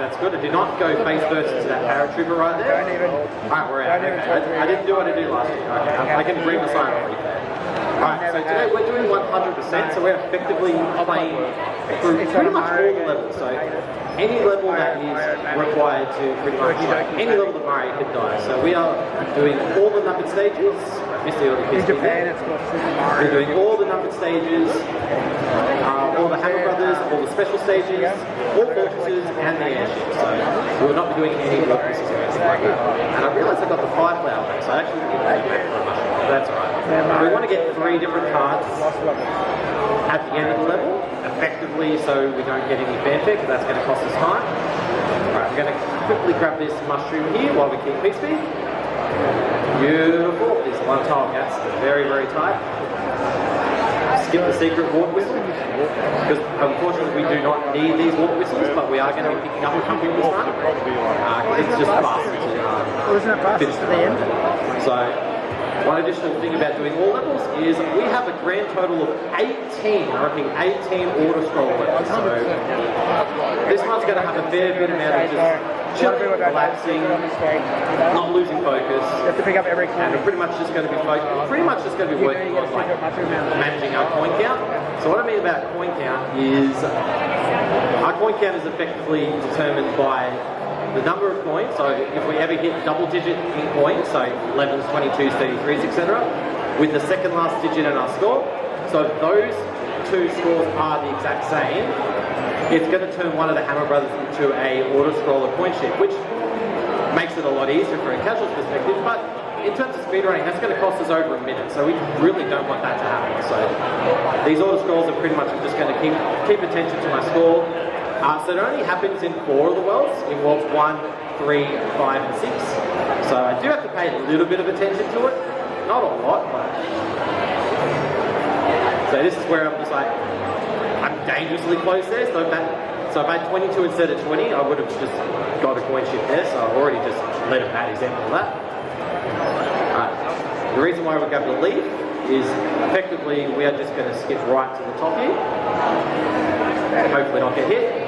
that's good. I did not go face first into that paratrooper right there. Alright, we're out. Okay. I didn't do what I did last year. Okay. I can bring the sign off. Alright, so today we're doing 100%, so we're effectively playing through pretty much all the levels. So any level that is required to pretty much, any level that Mario could die. So we are doing all the numbered stages. I missed the other kids there. We're doing all the numbered stages, all the Hammer Brothers, all the special stages, all fortresses, and the airships. So we will not be doing any fortresses or anything like that. And I realised I got the 5 flower back, so I actually didn't take back for a mushroom. That's alright. We want to get 3 different cards at the end of the level, effectively, so we don't get any fanfare, because that's going to cost us time. Alright, we're going to quickly grab this mushroom here while we keep peace speed. Beautiful. This one tile gets very, very tight. Skip the secret warp whistle, because unfortunately we do not need these warp whistles, but we are going to be picking up a couple this time. It's just faster to finish the end. So, one additional thing about doing all levels is we have a grand total of 18, I reckon 18 auto scroll levels. So this one's going to have a fair bit amount of just chilling, relaxing, not losing focus. You have to pick up every coin. And we're pretty much just going to be working on like managing our coin count. So what I mean about coin count is our coin count is effectively determined by the number of coins. So if we ever hit double digit in coins, so 11s, 22s, 33s, etc., with the second last digit in our score, so if those 2 scores are the exact same, it's going to turn one of the Hammer Brothers into a auto scroller coin ship, which makes it a lot easier from a casual perspective, but in terms of speedrunning, that's going to cost us over a minute, so we really don't want that to happen. So these auto scrolls are pretty much just going to keep attention to my score. So it only happens in 4 of the worlds, in worlds 1, 3, 5 and 6. So I do have to pay a little bit of attention to it, not a lot, but... So this is where I'm just like, I'm dangerously close there, so if I had 22 instead of 20, I would have just got a coin ship there, so I've already just led a bad example of that. The reason why we're going to leave is effectively we are just going to skip right to the top here, and hopefully not get hit,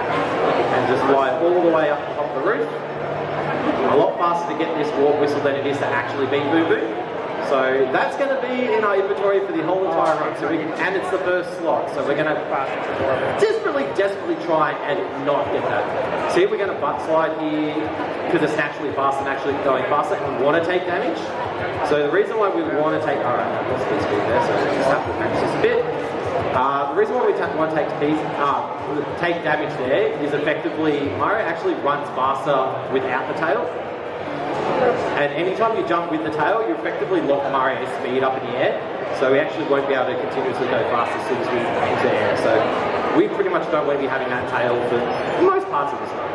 and just fly all the way up the top of the roof. A lot faster to get this warp whistle than it is to actually beat Boo Boo. So that's going to be in our inventory for the whole entire run. So and it's the first slot, so we're going to desperately try and not get that. See if we're going to butt slide here, because it's naturally faster and actually going faster, and we want to take damage. So the reason why we want to take, alright, let's speed there, so we just have to match this a bit. The reason why we want to take damage there is effectively Mario actually runs faster without the tail. And anytime you jump with the tail, you effectively lock Mario's speed up in the air. So we actually won't be able to continuously go fast as soon as we enter the air. So we pretty much don't want to be having that tail for most parts of this run.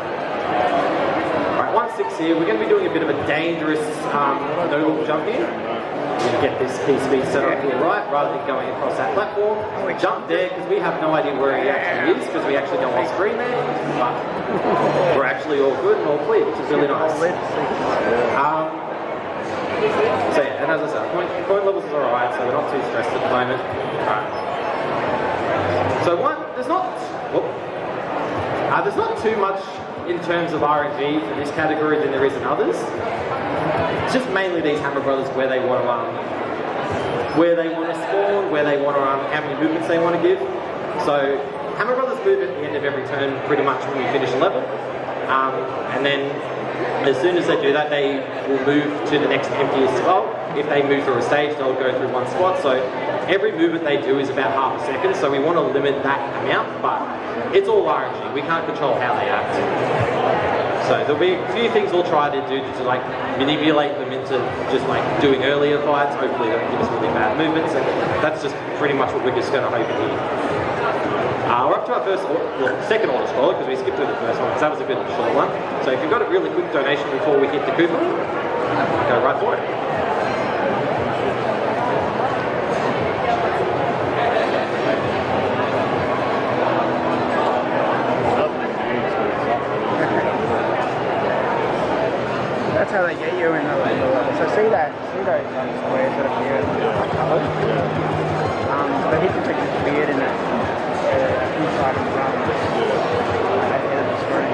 Alright, 1-6 here. We're going to be doing a bit of a dangerous no-look jump here. We're going to get this key speed set up here right, rather than going across that platform. Jump there, because we have no idea where he actually is, because we actually don't want screen there. But we're actually all good and all clear, which is really nice. So yeah, and as I said, coin levels is alright, so we're not too stressed at the moment. Alright. So there's not too much in terms of RNG for this category than there is in others. It's just mainly these Hammer Brothers where they want to spawn, where they want to how many movements they want to give. So Hammer Brothers move at the end of every turn pretty much when we finish a level, and then as soon as they do that, they will move to the next emptiest spot. If they move through a stage, they'll go through one spot. So every movement they do is about half a second, so we want to limit that amount, but it's all RNG. We can't control how they act. So there'll be a few things we'll try to do to like manipulate them into just like doing earlier fights. Hopefully they don't give us really bad movements, and that's just pretty much what we're just going to hope in here. We're up to our second order scroller, because we skipped through the first one, because that was a bit of a short one. So if you've got a really quick donation before we hit the coupon, go right for it. That's how they get you in the level. So see those squares that appear coloured? The hit detect is weird in that inside and run at the end of the screen.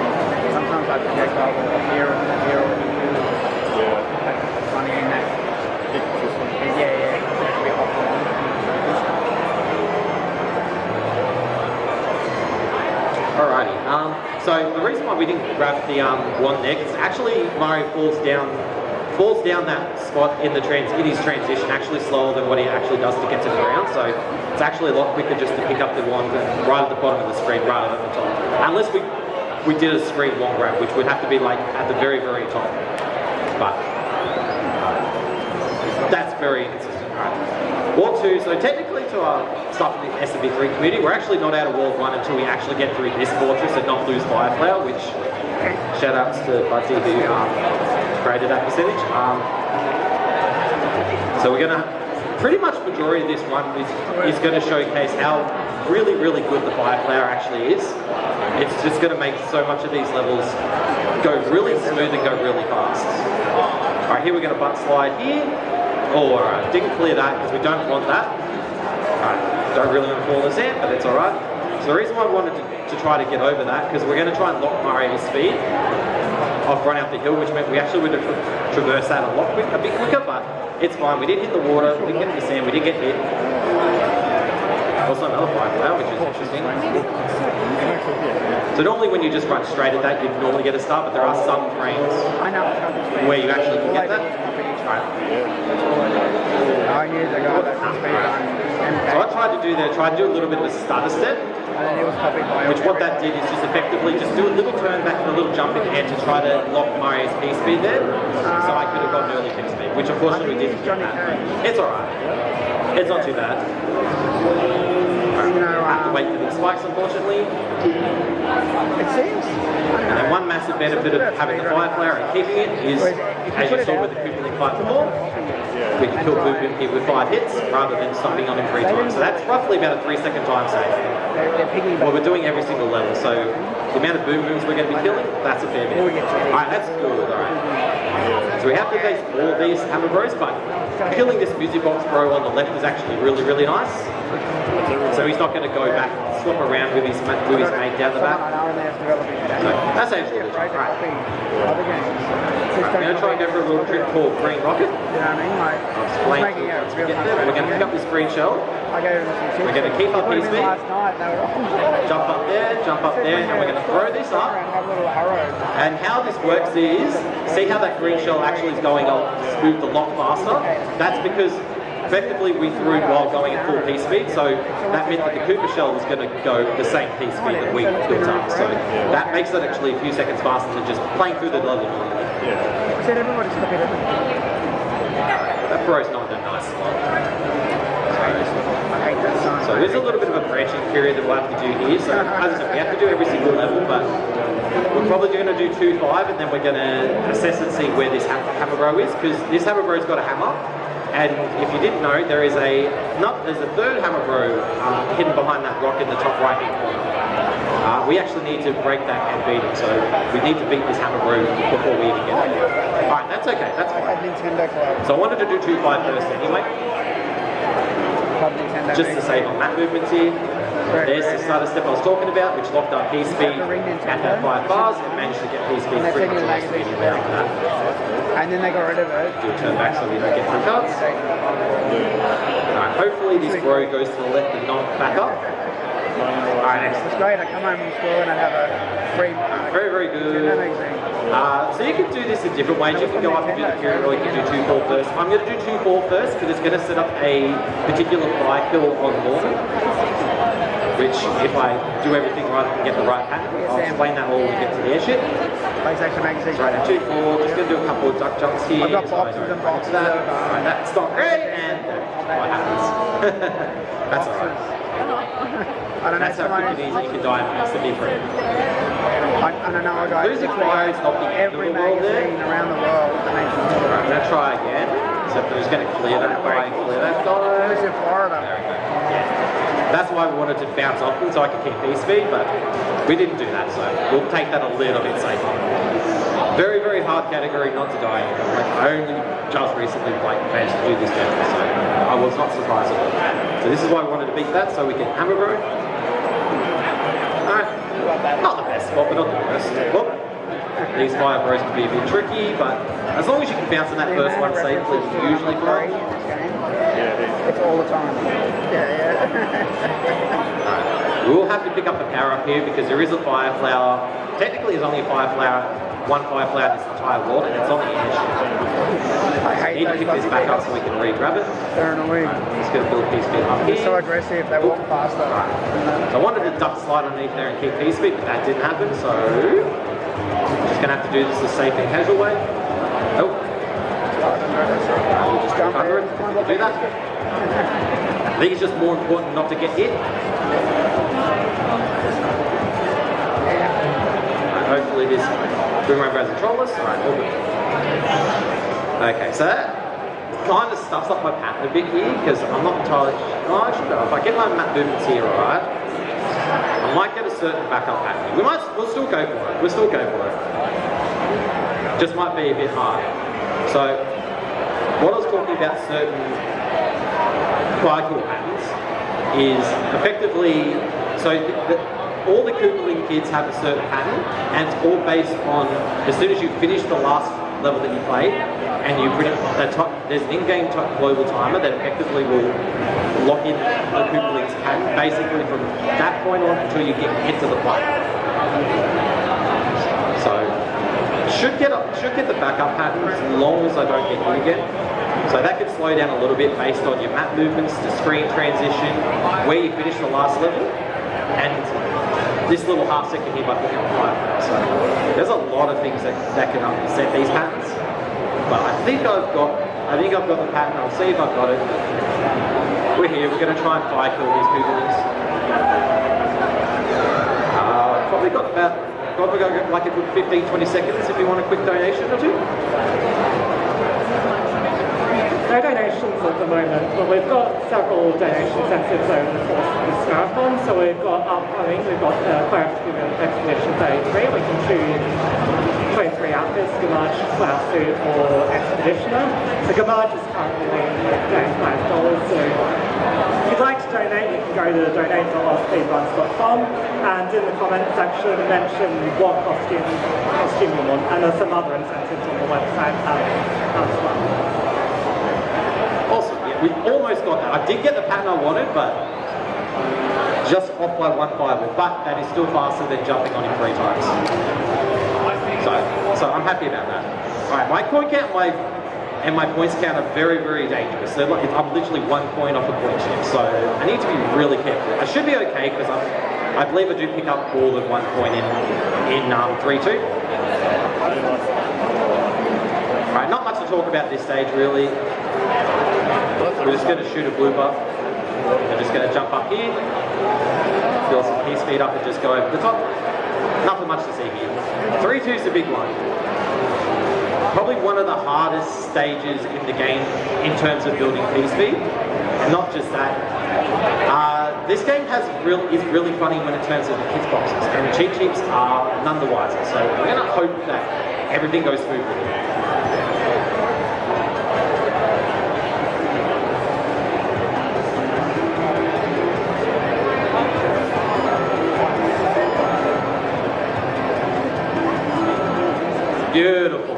So the reason why we didn't grab the wand there, because actually Mario falls down that spot in his transition actually slower than what he actually does to get to the ground. So it's actually a lot quicker just to pick up the wand right at the bottom of the screen rather than the top. Unless we did a screen wand grab, which would have to be like at the very, very top. But that's very inconsistent. Right. Wall 2, so technically to our stuff in the SMB3 community, we're actually not out of Wall 1 until we actually get through this fortress and not lose Fire Flower, which shout outs to Budsy who created that percentage. So we're going to, pretty much majority of this one is going to showcase how really, really good the Fire Flower actually is. It's just going to make so much of these levels go really smooth and go really fast. Alright, here we're going to butt slide here. Oh, alright, didn't clear that because we don't want that. Alright, don't really want to fall this in, but it's alright. So the reason why I wanted to try to get over that, because we're going to try and lock Mario's speed off run out the hill, which meant we actually would have traversed that a bit quicker, but it's fine. We did hit the water, we didn't get the sand, we did get hit. Also another Fire Flower, which is interesting. So normally when you just run straight at that, you'd normally get a start, but there are some frames where you actually can get that. So I tried to do a little bit of a stutter step, which what that did is just effectively just do a little turn back and a little jump in the air to try to lock Mario's P-speed there, so I could have gotten early P-speed, which unfortunately we didn't get that. It's alright. It's not too bad. I have to wait for the spikes, unfortunately. It seems. And then one massive benefit of having the Fire Flower and keeping it is, as you saw with the Koopa Link fight before, we can kill Koopa Link with 5 hits rather than stomping on him 3 times. So that's roughly about a 3-second time save. Well, we're doing every single level, so the amount of boom booms we're going to be killing, that's a fair bit. Alright, that's good, alright. So we have to face all of these Hammer Bros, but killing this Music Box Bro on the left is actually really, really nice. So he's not going to go back, swap around with his mate down the back. So that's actually the trick. Right. I'm going to try and go for a little trick called Green Rocket. We're going to pick up this green shell. We're going to keep up his speed. Jump up there, and we're going to throw this up. And how this works is, see how that green shell actually is going on smooth a lot faster? That's because effectively we threw while going at full P-speed, so that meant that the Koopa shell was going to go the same P-speed that we built up. So that makes it actually a few seconds faster than just playing through the level. That bro's not in a nice spot. So there's a little bit of a branching period that we'll have to do here. So as I said, we have to do every single level, but we're probably going to do 2-5 and then we're going to assess and see where this Hammer Bro is, because this Hammer Bro's got a hammer. And if you didn't know, there's a third Hammer Bro hidden behind that rock in the top right hand corner. We actually need to break that and beat him, so we need to beat this Hammer Bro before we even get there. Alright, that's okay, that's fine. So I wanted to do 2-5 first anyway, just to save on map movements here. There's the starter step I was talking about, which locked up P-speed at that 5 bars and managed to get P-speed pretty much all speed after that. And then they got rid of it. Do a turn back so we don't get free cards. Alright, hopefully this bro goes to the left and not back up. Alright, next. It's great, I come home from school and I have a free mark. Very, very good. So you can do this in different ways. You can go up and do the period, or you can do 2-4 first. I'm going to do 2-4 first because it's going to set up a particular fly kill on Morton, which if I do everything right and get the right pattern, I'll explain that all when we get to the airship. Right, now 2-4, just going to do a couple of duck jumps here. I've got boxes and boxes. Right, that's not great, and what happens. That's alright. That's how quick it is, you can die in SMB3. I don't know, I got losing fire is not the end of the world there. Around the world. Right, I'm going to try again. Except I'm just going to clear that guy and clear that guy. Who's in Florida? There we go. Yeah. That's why we wanted to bounce off them so I could keep P-speed, but we didn't do that, so we'll take that a little bit safer. Very, very hard category not to die in. Like, I only just recently managed to do this game, so I was not surprised at all. So this is why I wanted to beat that, so we can Hammer Bro. Alright, not the best spot, but not the worst. Well, these Fire Bros can be a bit tricky, but as long as you can bounce on that first one safely, usually fine. It's all the time. Yeah. Alright, We'll have to pick up the power up here because there is a fire flower. Technically, there's only a fire flower, one fire flower in this entire world, and it's on the edge. I We need to pick this back up so we can re-grab it. They're annoying. Just going to build P-Speed up They're so here. aggressive, they walk faster. So I wanted to duck slide underneath there and keep P-Speed, but that didn't happen, so just going to have to do this the safe and casual way. Oh. We'll just jump over it. Do that. I think it's just more important not to get hit. Hopefully this boomerang has control us. Alright, all good. Okay, so that kind of stuffs up my pattern a bit here because I'm not entirely sure. Oh, I should know. If I get my map movements here, alright, I might get a certain backup pattern. We'll still go for it. We'll still go for it. Just might be a bit hard. So, what I was talking about certain cycle patterns is effectively, so all the Koopaling kids have a certain pattern, and it's all based on as soon as you finish the last level that you played, and you pretty, there's an in-game global timer that effectively will lock in the Koopaling's pattern, basically from that point on until you get to the fight. So should get the backup pattern as long as I don't get hit again. So that could slow down a little bit based on your map movements, the screen transition, where you finish the last level, and this little half-second here by picking up fire. So there's a lot of things that can upset these patterns. But I think I've got the pattern. I'll see if I've got it. We're here. We're going to try and fire kill these Koopalings. Probably got like a good 15-20 seconds if you want a quick donation or two. No donations at the moment, but we've got several donation incentives over the course of this marathon. So we've got upcoming, we've got Classic Expedition 33. We can choose 23 outfits, Gamage, Cloud Suit or Expeditioner. So Gamage is currently $5. So if you'd like to donate, you can go to donate.speedruns.com and in the comment section mention what costume you want. And there's some other incentives on the website as well. Awesome, yeah, we almost got that. I did get the pattern I wanted, but just off by one fireball. But that is still faster than jumping on him 3 times. So I'm happy about that. Alright, my coin count and my points count are very, very dangerous. So I'm literally 1 point off a point chip, so I need to be really careful. I should be okay because I believe I do pick up more than 1 point in 3-2. Alright, not much to talk about this stage really. We're just going to shoot a blooper. We're just going to jump up here, build some P-Speed up and just go over the top. Nothing much to see here. 3-2 is the big one. Probably one of the hardest stages in the game in terms of building P-Speed. And not just that. This game is really funny when it turns into hitboxes, and the cheat sheets are none the wiser. So we're going to hope that everything goes smoothly. Beautiful.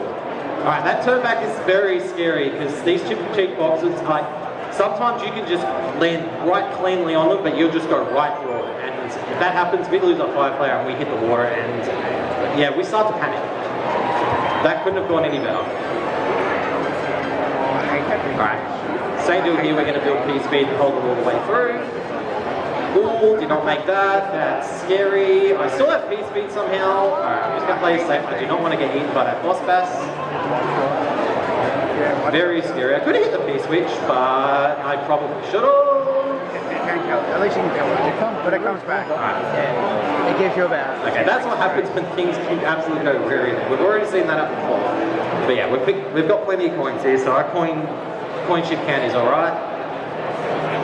Alright, that turn back is very scary because these cheat boxes, like, sometimes you can just land right cleanly on them, but you'll just go right through it. And if that happens, we lose our fire player and we hit the water, and yeah, we start to panic. That couldn't have gone any better. Alright, same deal here, we're going to build P-Speed and hold it all the way through. Ooh, did not make that. That's scary. I still have P-Speed somehow. Alright, I'm just going to play it safe. I do not want to get eaten by that boss bass. Very scary. I could have hit the P-Switch, but I probably should have. At least you can kill it. But it comes back. Yeah. It gives you about. Okay, that's what happens when things keep absolutely go very. We've already seen that up before. But yeah, we've got plenty of coins here, so our coin chip count is alright.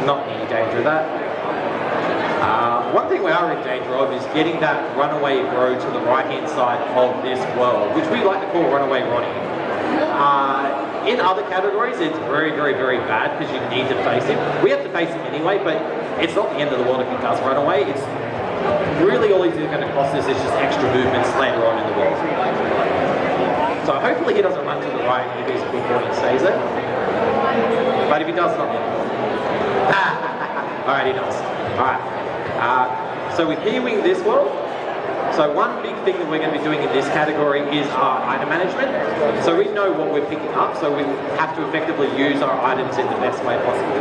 Not any danger of that. One thing we are in danger of is getting that runaway bro to the right-hand side of this world, which we like to call runaway Ronnie. In other categories, it's very, very, very bad because you need to face him. We have to face him anyway, but it's not the end of the world if he does run away. It's really all he's going to cost us is just extra movements later on in the world. So hopefully he doesn't run to the right if he's a good boy and stays there. But if he does, not the end of the world. Alright, he does. Alright. So with P-Wing this world, so one big thing that we're going to be doing in this category is our item management. So we know what we're picking up, so we have to effectively use our items in the best way possible.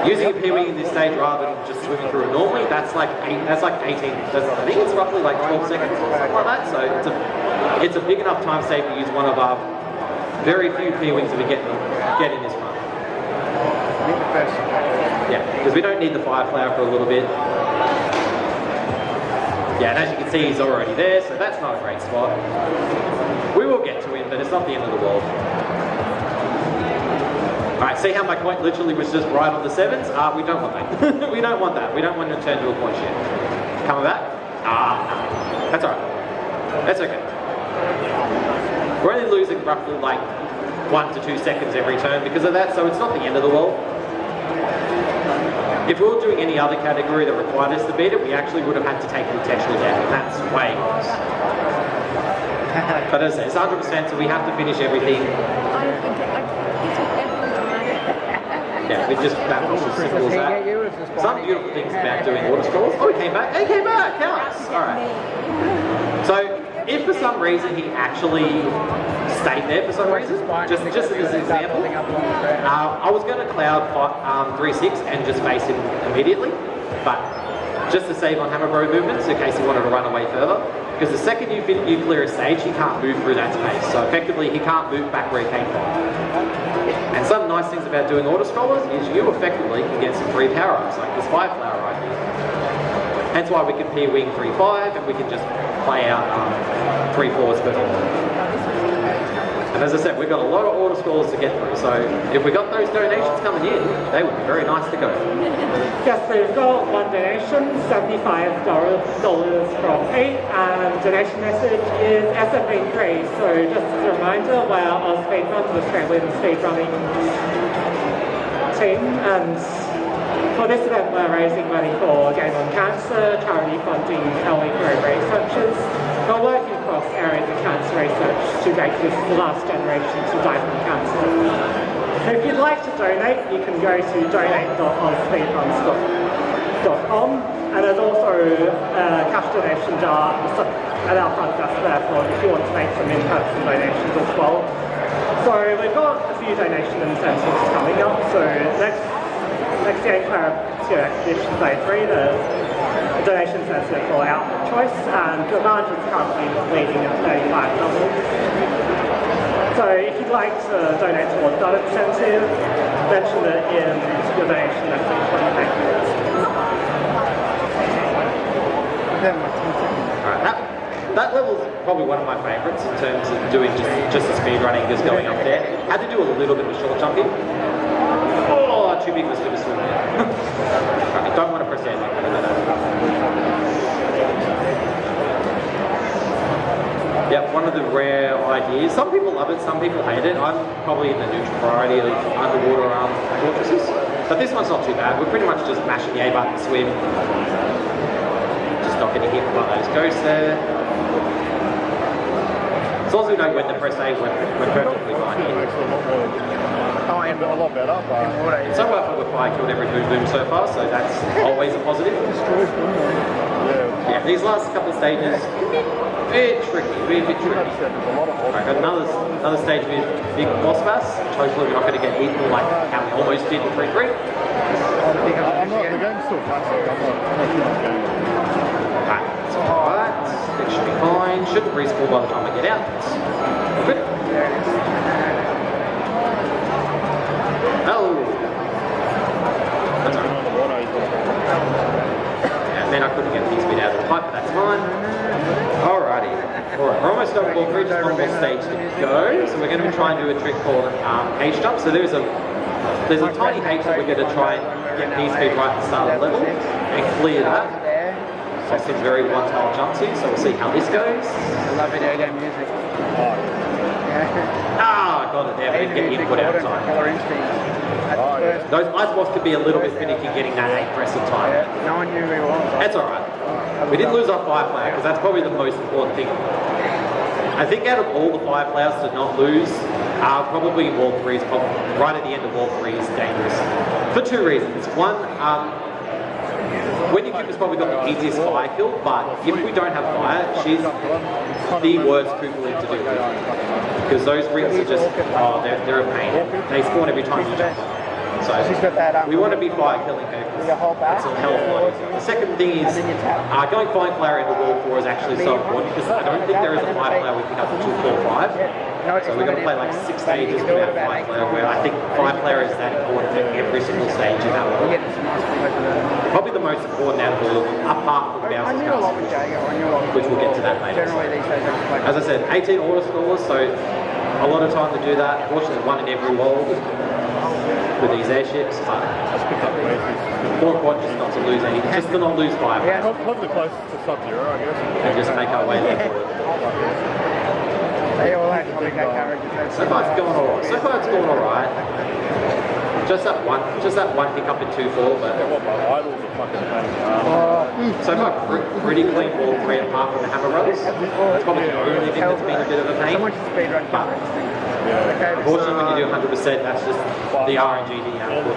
Using a P-Wing in this stage rather than just swimming through it normally, that's like 18, I think it's roughly like 12 seconds or something like that. So it's a big enough time save to use one of our very few P-Wings that we get in this run. Yeah, because we don't need the fire flower for a little bit. Yeah, and as you can see, he's already there, so that's not a great spot. We will get to him, but it's not the end of the world. Alright, see how my point literally was just right on the 7s? We don't want that. We don't want that. We don't want to turn to a point shit. Coming back? No. That's alright. That's okay. We're only losing roughly like 1 to 2 seconds every turn because of that, so it's not the end of the world. If we were doing any other category that required us to beat it, we actually would have had to take it intentionally down, and that's way worse. But as I say, it's 100%, so we have to finish everything. Yeah, we just that was as simple as that. Some beautiful things about doing auto scrolls. Oh, he came back. He came back. Counts. All right. So, if for some reason he actually stayed there for some reason, just as an example, I was going to cloud 3-6 and just face him immediately, but just to save on hammer bro movements in case he wanted to run away further. Because the second you clear a stage, he can't move through that space. So effectively, he can't move back where he came from. And some nice things about doing auto scrollers is you effectively can get some free power-ups, like this fire flower right here. Hence why we can P-Wing 3-5, and we can just play out 3-4s per turn. And as I said, we've got a lot of auto scrollers to get through, so if we got those donations coming in, they would be very nice to go. Yes, so we've got one donation, $75 from Pete, and donation message is SF3. So just as a reminder, we're on Speedrun, the Australian speedrunning team, and for this event we're raising money for Game on Cancer, charity funding early career researchers. We're working across areas of cancer research to make this the last generation to die from cancer. So if you'd like to donate, you can go to donate.onspeedruns.com, and there's also a cash donation jar at our front desk there for if you want to make some in-person donations as well. So we've got a few donation incentives coming up. So next year, Expedition Day 3, there's a donation incentive for outfit choice, and Advantage is currently leading at 35 levels. So if you'd like to donate towards that incentive, mention it in your donation message when you make it. Alright, that level's probably one of my favourites in terms of doing just the speed running, just going up there. Had to do a little bit of short jumping. Oh, too big was for the swim there. I don't want to press anything. Yeah, one of the rare ideas. Some people love it, some people hate it. I'm probably in the neutral priority of underwater fortresses. But this one's not too bad. We're pretty much just mashing the A button to swim. Just not getting hit by those ghosts there. As long as we know when to press A, we're perfectly fine here. Oh, and a lot better. And so far we've fire killed every boom so far, so that's always a positive. Yeah, these last couple of stages, a bit tricky. Right, got another stage with big boss bass, which hopefully we're not going to get eaten like how we almost did in 3-3. The game's still classic. I'm not Alright, it's alright. It should be fine. Shouldn't respawn by the time I get out. Good. Oh! That's alright. And then I couldn't get the speed out of the pipe, but that's fine. Alrighty. Alright, we're almost done with just one more stage to go. So we're going to be trying to do a trick called H jump. So there's a tiny H that we're going to try and get P-speed right at the start of the level and clear that. So it's some very one-tile jumps here, so we'll see how this goes. I love video game music. Ah, got it there, but didn't get the input out of time. Those ice balls could be a little bit finicky getting that 8 press of time. No one knew who he was. That's alright. We didn't lose our fire flower, because that's probably the most important thing. I think out of all the fire flowers to not lose, probably wall 3 is probably, right at the end of wall 3 is dangerous. For 2 reasons. One, Wendy Cooper's probably got the easiest fire kill, but if we don't have fire, she's the worst Cooper League to do with. Because those rings are just, oh, they're a pain. They spawn every time you jump. So we want to be fire killing her. It's a hell of a lot easier. The second thing is going flying player in the wall 4 is actually so important because I don't think there is a fire player we pick up at 2, 4, 5. So we're going to play like 6 stages without fire player, where I think fire player is that important for every single stage in that world. Probably the most important out of all of them, apart from bounces, which we'll get to that later. As I said, 18 auto scorers, so a lot of time to do that. Fortunately, one in every world with these airships, but more important just not to lose anything, just to not lose fire. Yeah, probably close to Sub-Zero, I guess. And just make our way there for it. They all have copycat characters. So far it's going alright. So far it's going alright. Just that one hiccup in 2-4, but Idols are fucking pain. so far pretty clean ball 3 apart from the hammer runs. That's probably the only thing that's been a bit of a pain. So much speedrun Pax. Unfortunately, when you do 100%, that's just the RNG that you have to do.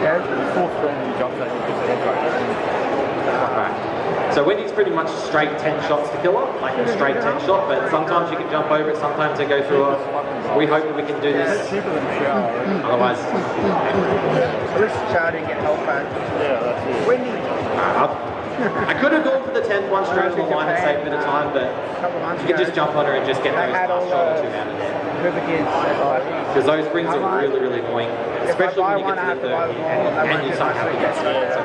Yeah. Full screen and you jump that, you get the head right. Right. So Wendy's pretty much straight 10 shots to kill her, like a straight 10 shot, but sometimes you can jump over it, sometimes they go through her. We hope that we can do this. Otherwise, At least Char didn't get held back. Yeah, that's it. Wendy. I could have gone for the 10th one straight on the line and saved a bit of time, but you can just jump on her and just get those last shot or 2 out of there. Because those rings are really, really annoying, especially when you get to the 30 and you start having to get stuck. So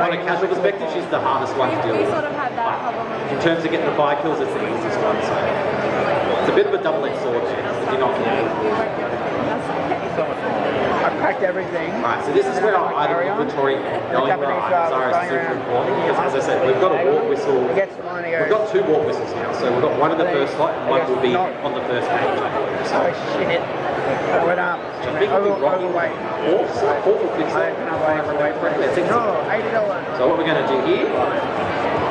on a casual perspective, she's the hardest one to deal with. In terms of getting the fire kills, it's the easiest one. So it's a bit of a double-edged sword there, if you're not careful. I've packed everything. Right, so this is where our item inventory going where our items are is super important because, as I said, we've got a warp whistle. We've got 2 warp whistles now, so we've got one in the first slot and one will be on the first page. So, Oh shit. I went up. big Overweight. Awful fix that. No, $80. So what we're going to do here,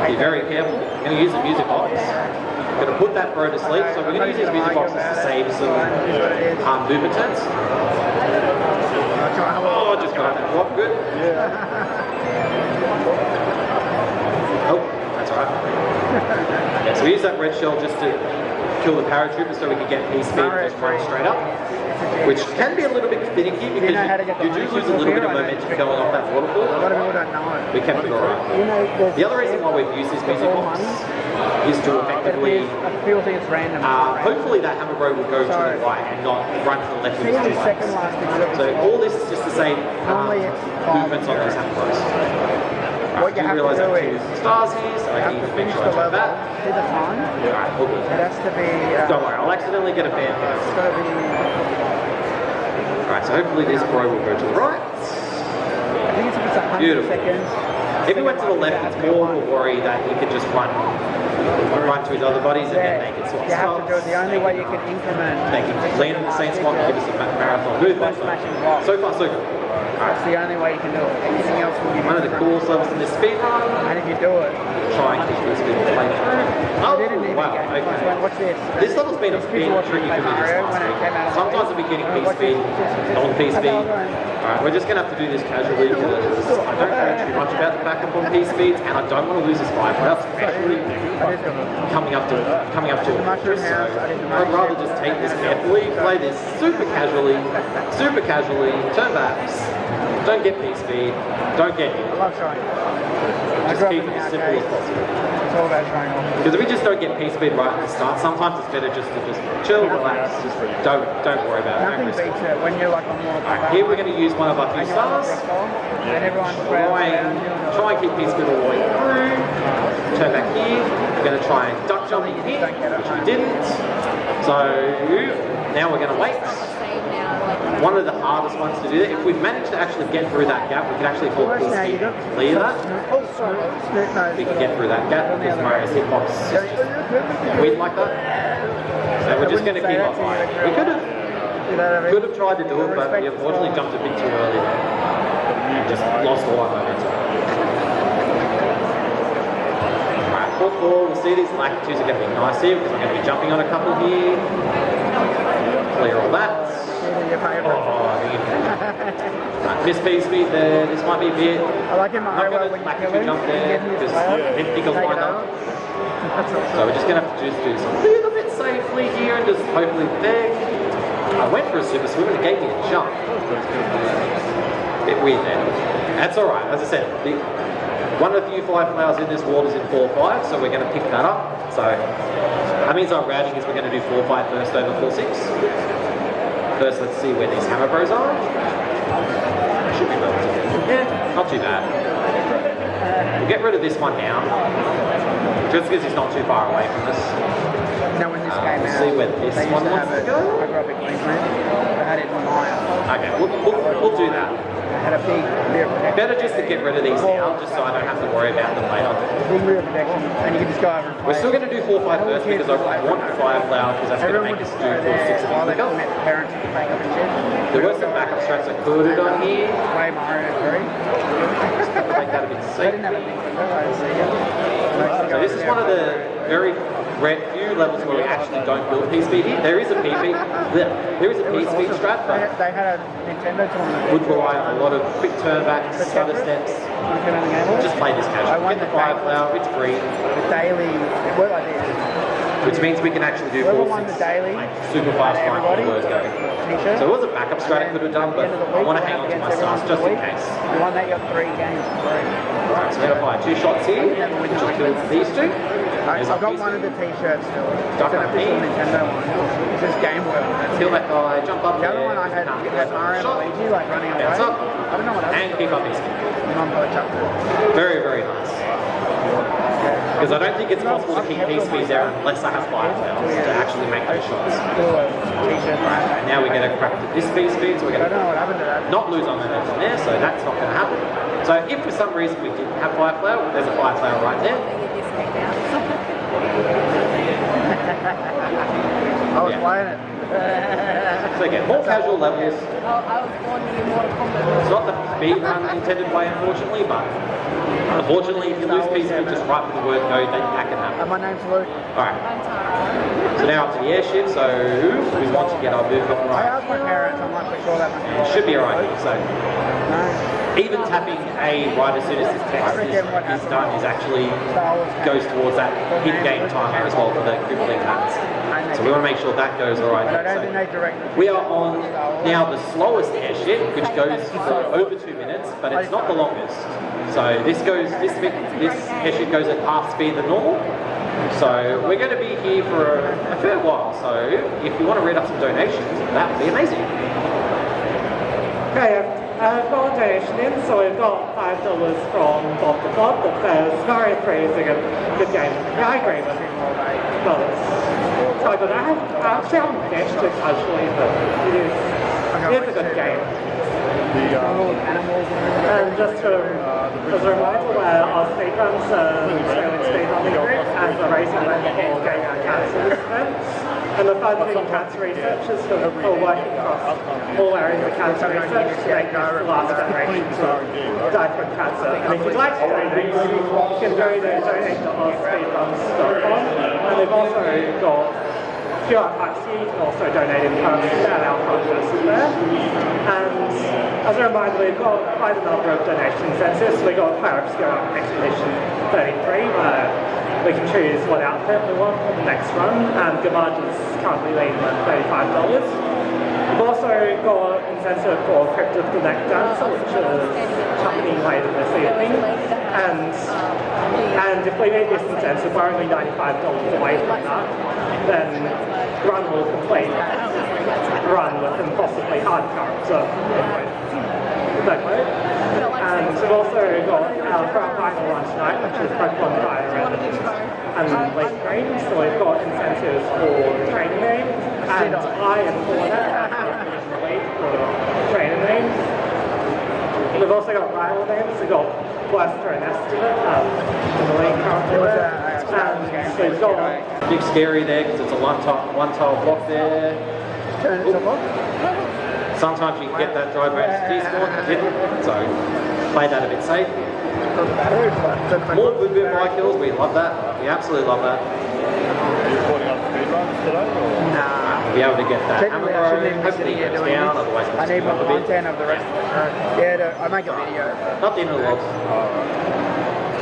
be very careful. We're going to use the music box. We're going to put that bro to sleep. So we're going to use these music boxes to save some movement turns. Oh, just got that block, good. Oh, that's all right. Yeah, so we use that red shell just to kill the paratrooper so we can get P speed and just run straight up. Which can be a little bit finicky because you do lose a little bit of momentum going off that waterfall. A lot of people don't know it. We kept it alright. The other reason why we've used this music box is to effectively, People think it's random. hopefully that hammer bro will go to the right and not run to the left with his second last exhibit. So all this is just to save movements on those hammer bros. What you have to do is stars here, so I need to make sure I do that. See the time? Alright, all good. It has to be. Don't worry, I'll accidentally get a fan It's first. got to be. Alright, so hopefully this bro will go to the right. I think it's 100 Beautiful. seconds. If he went to the left, it's more of a worry that he could just run to his other buddies and then they can swap You have to do it. spots. The only way you can increment. They can land in the same spot and give us a marathon movement. So far, so good. That's the only way you can do it. Anything else will give you One of the coolest levels in this speed run. And if you do it, Try and keep this speed play through. Oh, I didn't even wow, get okay. Watch this. This level's been a bit tricky for me this last week. Sometimes I'll be getting P speed, on P speed. Alright, we're just going to have to do this casually because I don't know too much about the backup on P speeds and I don't want to lose this 5 player, especially coming up to it. So I'd rather just take this carefully, play this super casually, turn backs, don't get P speed, don't get hit. I love trying. Just keep it as simple as possible. It's all about trying. Because if we just don't get P speed right at the start, sometimes it's better just to chill, relax, just don't worry about it. Nothing beats it when you're like on more. Alright, here we're going to use one of our few stars. And everyone's Try and keep P speed all the way through. Turn back here. We're going to try and duck jump in here, which we didn't. So now we're going to wait. One of the hardest ones to do that. If we've managed to actually get through that gap, we can actually hold P speed and clear that. We can get through that gap because Mario's hitbox is just weird like that. So we're just going to keep our fire. We could have tried to do it, but we unfortunately jumped a bit too early and just lost all our momentum. Alright, 4-4, we'll see these latitudes are going to be nice here because I'm going to be jumping on a couple here. Clear all that. your favourite? Miss P speed there. This might be a bit. I like him I'm not Mario going when to you kill McAfee him. jump there because I didn't think I was Take it lined up. out. That's awesome. So we're just going to have to just do this a little bit safely here and just hopefully there. I went for a super swim and it gave me a jump. Bit weird there. That's alright, as I said, one of the few fly flowers in this world is in 4-5, so we're going to pick that up. So that means our routing is we're going to do 4-5 first over 4-6. First, let's see where these hammer bros are. Should be relatively. Yeah, not too bad. We'll get rid of this one now. Just because he's not too far away from us. Now when this came out, see where this they used one to wants have to it go. over up in Queensland. They had it in Maya. Okay, we'll do that. They had a big rear protection. Better just to get rid of these now, just so I don't have to worry about them later. Big rear protection, and you can just go over and play. We're still going to do 4-5 first because I want the fire flower because that's going to Everyone make would us just do go there 4-6 while a they bit met quicker. parents and make up and shit. There were some backup strats I could have done here. Play Mario 3. Make that a bit They safe. didn't have a big window, I see it. So this is one of the very rare few levels where we actually don't build P-Speed here. There is a P-Speed P-Speed strat, but They had a Nintendo tournament. would rely on a lot of quick turnbacks, stutter steps. Just play this casual. Get the fire flower, it's free. The daily, it worked like this. Which means we can actually do Whoever won 4-6 the daily, like super fast time everybody, words going. t-shirt. So it was a backup strat I could have done, but I want to hang on to my stars just in case. The one that got 3 games for free. Alright, so we're going to fire 2 shots here, which will kill these two. There's I've got our one of the t-shirts still. It's Duck an up official me. Nintendo one. It's just Game Boy one. That's Kill it. that guy, jump up The there. other one I had Mario and shot, Luigi like running away. bounce up, I don't know what else. and kick off his. Mum got chucked it. Very, very nice. Because I don't think it's possible to keep P-Speed there unless I have fire flowers to actually make those shots. And now we get a crack to this P-Speed, so we're I going don't know to what happened to that. not lose our momentum there, so that's not going to happen. So if for some reason we didn't have fire flower, there's a fire flower right there. I was playing it. So again, more casual levels. I was born in Mortal Kombat. It's not the speed run intended way, unfortunately, but unfortunately, if you lose P-Speed just right from the word go, then that can happen. My name's Luke. Alright, so now up to the airship, so we want to get our movement I right. asked my parents, I'm not sure that my It should be alright here, so No. even tapping A right as soon as this text is done is actually goes towards that in-game timer as well for the crippling hats. So we want to make sure that goes alright. But I don't think So they directed. we are on now the slowest airship, which goes for over 2 minutes, but it's not the longest. So this airship goes at half speed than normal. So we're going to be here for a fair while. So if you want to read up some donations, that would be amazing. Okay, I've got a donation in, so we've got $5 from Bob the Bob that says, Mario 3 is a good game. Yeah, I agree with him. Well, it's quite good. I actually haven't finished it casually, but it is a good game. And just as a reminder, our speedruns Australian speedrunning group and the racing event is getting our cancer this event. And the fun thing cancer researchers who are working across all areas of cancer research to make this the last generation to die from cancer. And if you'd like to donate, you can go to donate.ozspeedruns.com. And they've also got QR Pax, you can also donate in person at our contest there. And as a reminder, we've got quite a number of donation incentives. We've got Player Obscure Expedition 33, where we can choose what outfit we want for the next run, and Gamage is currently leading at $35. We've also got incentive for Crypt of the Neck Dancer, which is happening later this evening. And if we meet this incentive, we're only $95 away from that, then run will complete. Run with an possibly hard character. And we've also got our final one tonight, which is Pokemon Fire and Lake Green. So we've got incentives for training names, and I am for that for training names. We've also got rival names. We've got Blaster and Estimate in the league currently there. And we've got Big scary there because it's a one-tile block there. Turn it off. Sometimes you can get that drive range T-spawn, I didn't, so play that a bit safe. More Boo Boo bike kills, we love that. We absolutely love that. Are you recording on speedruns today? Or? Nah. be able to get that hammer Technically, I shouldn't row. even be Hopefully sitting it here goes doing down, this. otherwise I need more a bit. content of the rest of the show. Yeah, I make a video. Not the end of the world.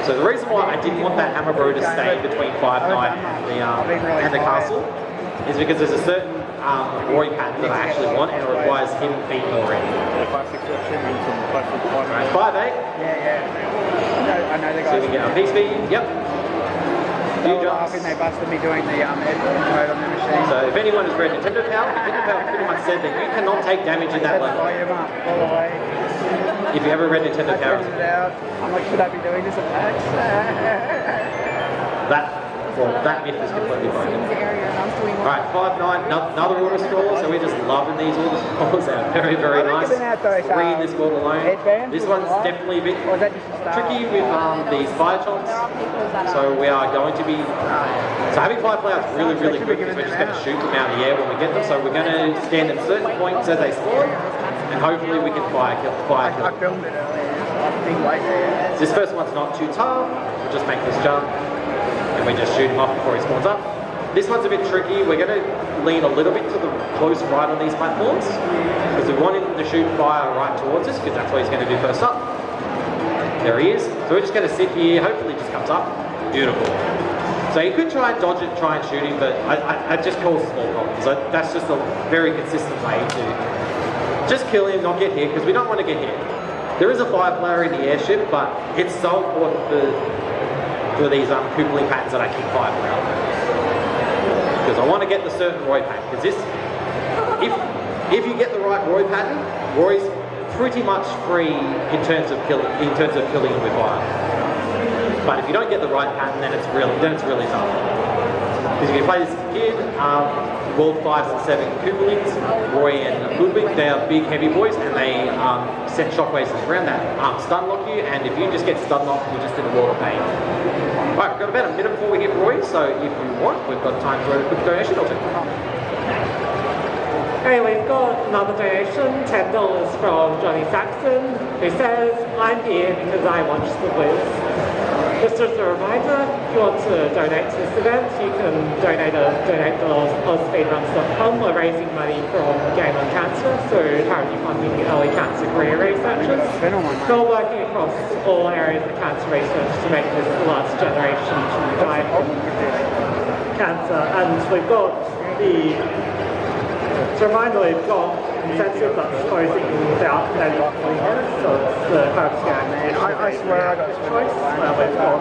So the reason why I didn't want that hammer row to stay between 5-9 and the castle is because there's a certain Roy pattern that I actually want, and it requires him being already. The classic section and some classic Right, 5-8. Yeah. I know the So guys. we get our PSP. Yep. They Few were jumps. laughing, they busted me doing the editing code on the machine. So if anyone has read Nintendo Power pretty much said that you cannot take damage in that That's level. volume up all the way. If you ever read Nintendo I Power, printed it out. I'm like, should I be doing this at PAX? that myth is completely broken. The area and I was doing Alright, 5-9, another auto scroller, so we're just loving these auto scrollers. They're very, very nice. Three in this board alone. This one's definitely a bit Or is that just a start? tricky with these fire chomps. So we are going to be... So having fire clouds really, really quick because we're just going to shoot them out of the air when we get them. So we're going to stand at certain points as they spawn, and hopefully we can fire kill I them. filmed it earlier. It's a big light there. This first one's not too tough. We'll just make this jump, and we just shoot him off before he spawns up. This one's a bit tricky. We're going to lean a little bit to the close right on these platforms because we want him to shoot fire right towards us because that's what he's going to do first up. There he is. So we're just going to sit here. Hopefully he just comes up. Beautiful. So you could try and dodge it, try and shoot him, but I just cause small problems. So that's just a very consistent way to just kill him, not get hit, because we don't want to get hit. There is a fire flower in the airship, but it's so important for these Koopaling patterns that I keep fire flower. Because I want to get the certain Roy pattern. Because this, if you get the right Roy pattern, Roy's pretty much free in terms of killing him with fire. But if you don't get the right pattern, then it's really tough. Because if you play this as a kid, World 5s and 7 Koopalings, Roy and Ludwig, they are big heavy boys and they send shockwaves to the ground that stun lock you, and if you just get stun locked, you're just in a world of pain. Alright, we've got about a minute before we hit Roy, so if you want, we've got time for a quick donation or two. Okay, we've got another donation, $10 from Johnny Saxon, who says, I'm here because I watched the Wiz. Just as a reminder, if you want to donate to this event, you can donate to Speedruns.com. We're raising money from Game on Cancer, so currently funding early cancer career researchers. Still working across all areas of cancer research to make this the last generation to die from cancer. And we've got to remind you, we've got incentive that's closing without any pointers, so it's the Herb Scan. I swear I got choice, where we've got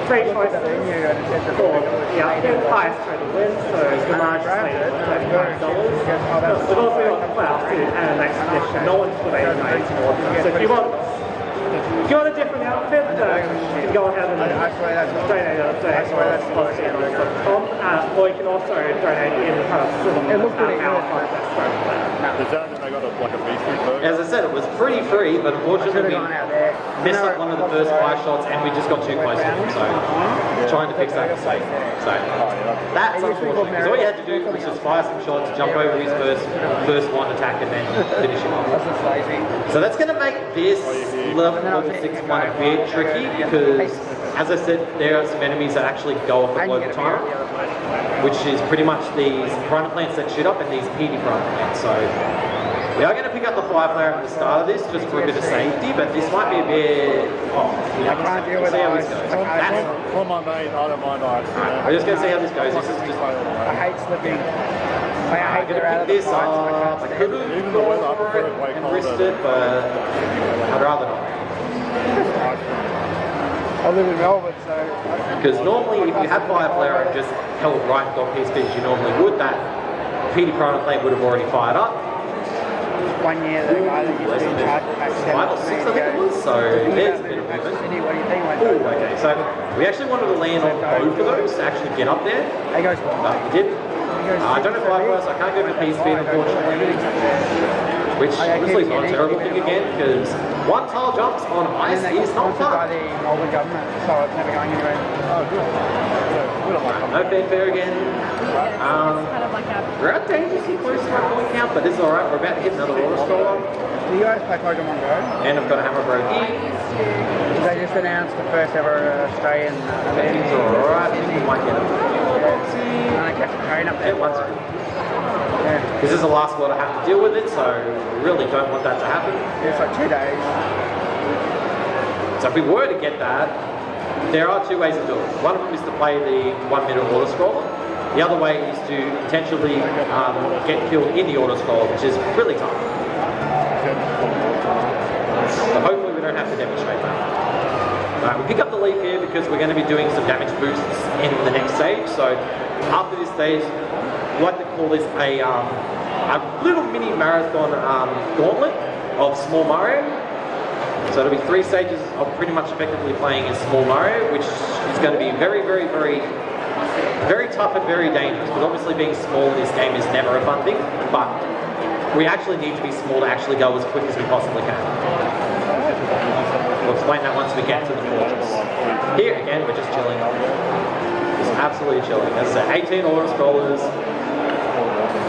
3 choices for the highest total win, so the largest lead is $35. We've also got the Cloud Suit and an expedition. No one's put any money towards it. So if you want a different outfit, you can go ahead and donate to or you can also donate in the person our contest program. Is that they got like a beast burger? As I said, it was pretty free, but unfortunately we messed up one of the first fire shots and we just got too close to him, so trying to fix that mistake. So that's unfortunate, because all you had to do was just fire some shots, jump over his first one attack and then finish him off. So that's going to make this level 6 one a bit tricky, because as I said, there are some enemies that actually go off the global timer, which is pretty much these piranha plants that shoot up and these PD piranha plants. So we are going to pick up the fire flare at the start of this just for a bit of safety, but this might be a bit off. I can't deal with see how this ice. goes. For my main, I don't mind ice. We're just going to see how this goes. This is just I hate slipping. I I'm hate going to pick this up. I could have Even the weather, I prefer it way and colder. risked it, but I'd rather not. I live in Melbourne, so... Because normally if you had fire flare and just held right dot PSP as you normally would, that PD piranha plant would have already fired up. 1 year, the guy that used to be in charge of Pax 5 or 6 I think it was, so there's a bit of movement. What do you think? Ooh, okay, so we actually wanted to land on both of those to actually get up there, He goes, but we didn't. I don't know if I was, I can't go for PSP unfortunately, which honestly is not a terrible thing again, because one tile jumps on ice is not by fun. the Melbourne government, so it's never going anywhere. Oh, good. Yeah, we don't like No fanfare again. Kind of like a We're at dangerously close to our point count, but this is alright, we're about to hit another water scroller. Do you guys play Pokemon Go? And I've got a hammer bro here. They just announced the first ever Australian event. It's alright, I think we might get it. I'm gonna catch a train up there. Once. Yeah. This is the last lot I have to deal with it, so I really don't want that to happen. It's like 2 days. So if we were to get that, there are two ways to do it. One of them is to play the 1 minute auto scroller. The other way is to intentionally get killed in the auto scroller, which is really tough. So hopefully we don't have to demonstrate that. We pick up the leaf here because we're going to be doing some damage boosts in the next stage. So after this stage, I like to call this a little mini marathon gauntlet of Small Mario. So it'll be 3 stages of pretty much effectively playing as Small Mario, which is going to be very, very, very, very tough and very dangerous. Because obviously being small in this game is never a fun thing, but we actually need to be small to actually go as quick as we possibly can. We'll explain that once we get to the fortress. Here again, we're just chilling. Just absolutely chilling. As I said, 18 auto scrollers.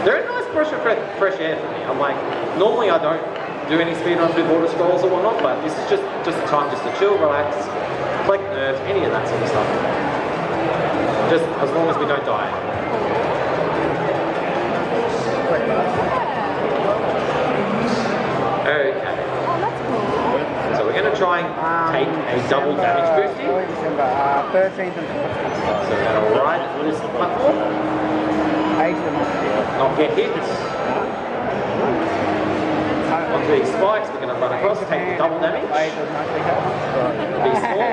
They're a nice brush of fresh air for me. I'm like, normally I don't do any speedruns with auto scrolls or whatnot, but this is just a time just to chill, relax, collect nerves, any of that sort of stuff. Just as long as we don't die. Okay. So we're going to try and take a double damage boost here. December 13th and 14th. So we're going to ride this platform. Not get hit. Onto these spikes, we're going to run across, take the double damage. Be small.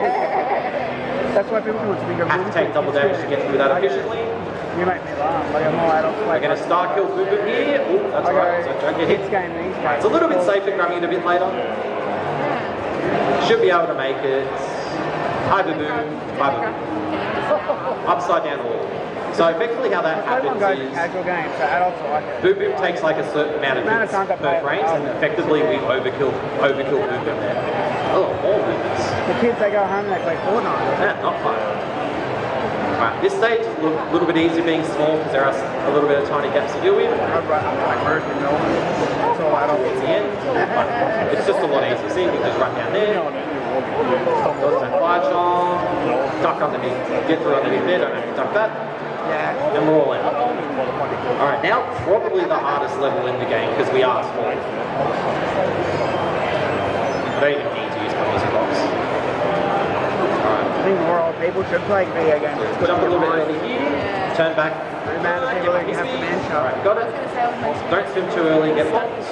That's why people do it. Have to take double damage to get through that efficiently. You make me laugh. Like I'm more adult. We're going to star kill Boo Boo here. Ooh, that's right. So don't get hit. It's a little bit safer grabbing it a bit later. Should be able to make it. Hi Boo Boo. Bye Boo Boo. Upside down all. So effectively how that happens is casual game, so adults like it. Boo Boo takes like a certain amount of hits per frame, and effectively we overkill Boo Boo there. Oh, more movements. The kids, they go home and they play Fortnite. Yeah, not fun. Alright, this stage is a little bit easier being small because there are a little bit of tiny gaps to deal with. I'm like American Melbourne. It's all adults. It's the end. It's just a lot easier. See, we can just run down there. Dodge that fire charm. Duck underneath. Get through underneath there. Don't have to duck that. Yeah. And we're all out. Alright, now probably the hardest level in the game because we are small. I don't even need to use my music box. Alright. I think more old people should play video games. So jump a little bit early here. Turn back. People that have to man shot. Alright, got it. Don't swim too early, get blocked.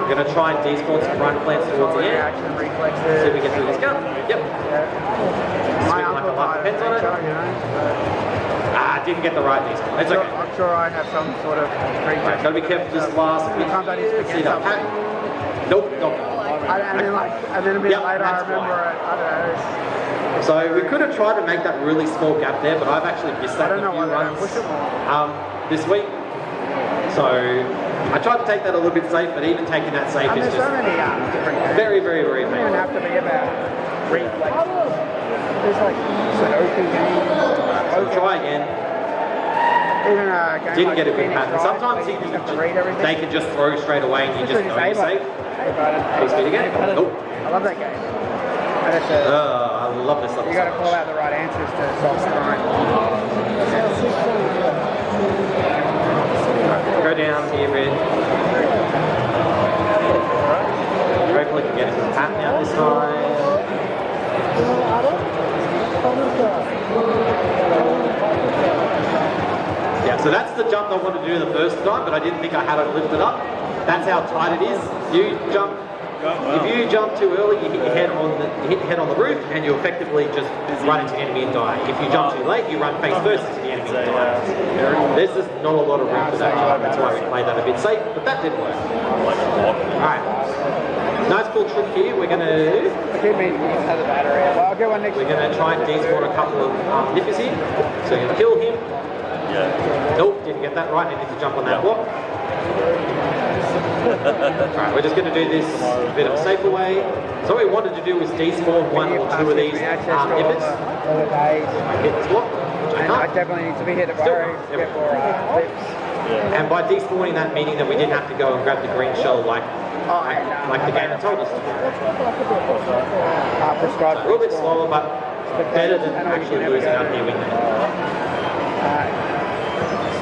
We're going to try and despawn some run plants towards the end. Reaction, reflexes. See if we get through this gun. Yep. My Swing like uncle a lot died depends on it. Didn't get the right despawn. It's okay. I'm sure I have some sort of Alright, gotta be careful this last bit. Sometimes I need to See forget that pattern? Nope, not and then a bit later I remember it. I don't know. So we could have tried to make that really small gap there, but I've actually missed that in a few runs this week. So I tried to take that a little bit safe, but even taking that safe is just so many different games. very, very, very It doesn't even have to be about reflexes. There's like Sudoku games. So try again. Even a game Didn't like get a good Phoenix pattern. Wright, Sometimes you just have to read everything. they can just throw straight away and you just know you're safe. Please speed again. Nope. I love that game. And it's I love this level. you got to call out the right answers to solve the crime. Go down here, Red. Hopefully we can get some pattern out this time. Yeah, so that's the jump I wanted to do the first time, but I didn't think I had it lifted up. That's how tight it is. You jump. If you jump too early, you hit your head on the roof, and you effectively just run into the enemy and die. If you jump too late, you run face first into the enemy and die. There's just not a lot of room for that jump. That's why we played that a bit safe, but that didn't work. Alright. Nice cool trick here. We're gonna We're gonna try and despawn a couple of nippers here. So you're gonna kill him. Nope, didn't get that right. I need to jump on that block. Alright, we're just going to do this a bit of a safer way. So what we wanted to do was despawn one or two of these nippers. Hit this block, which I I can't. definitely need to be hit at Still fire. can't. Yep. Clips. And by despawning that, meaning that we didn't have to go and grab the green shell like the game had told us to. Prescribed. So a little bit slower, but better than actually losing out here winning.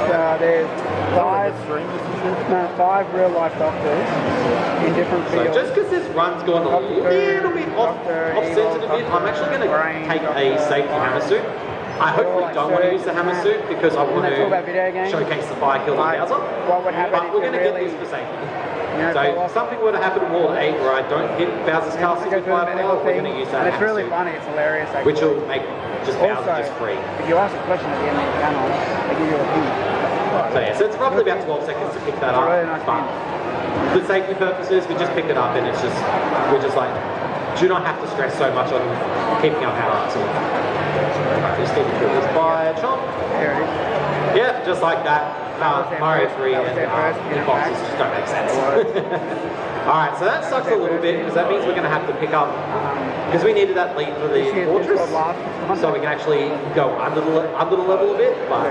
there's five real life doctors in different So fields. just because this run's gone a little bit off-centered a bit, I'm actually going to take a safety hammer suit. I hopefully don't want to use the hammer suit because I want to showcase the fire kill on Bowser. What would happen But we're going to get really, this for safety. you know, So if something were to happen in World 8 where I don't hit Bowser's castle with fire power, we're going to use that and it's hammer really suit, funny, it's hilarious actually. which will make just Bowser Also, just free. if you ask a question at the end of the channel, they give you a hint. So yeah, so it's roughly about 12 seconds to pick that up. Really nice But for safety purposes, we just pick it up and it's just, we're just like, do not have to stress so much on keeping our power ups. Right, just need to kill this by chomp. There it is. Yeah, just like that. Mario 3 and hitboxes just don't make sense. Alright, so that sucks a little bit because that means we're going to have to pick up, because we needed that lead for the fortress, so we can actually go under the level a bit, but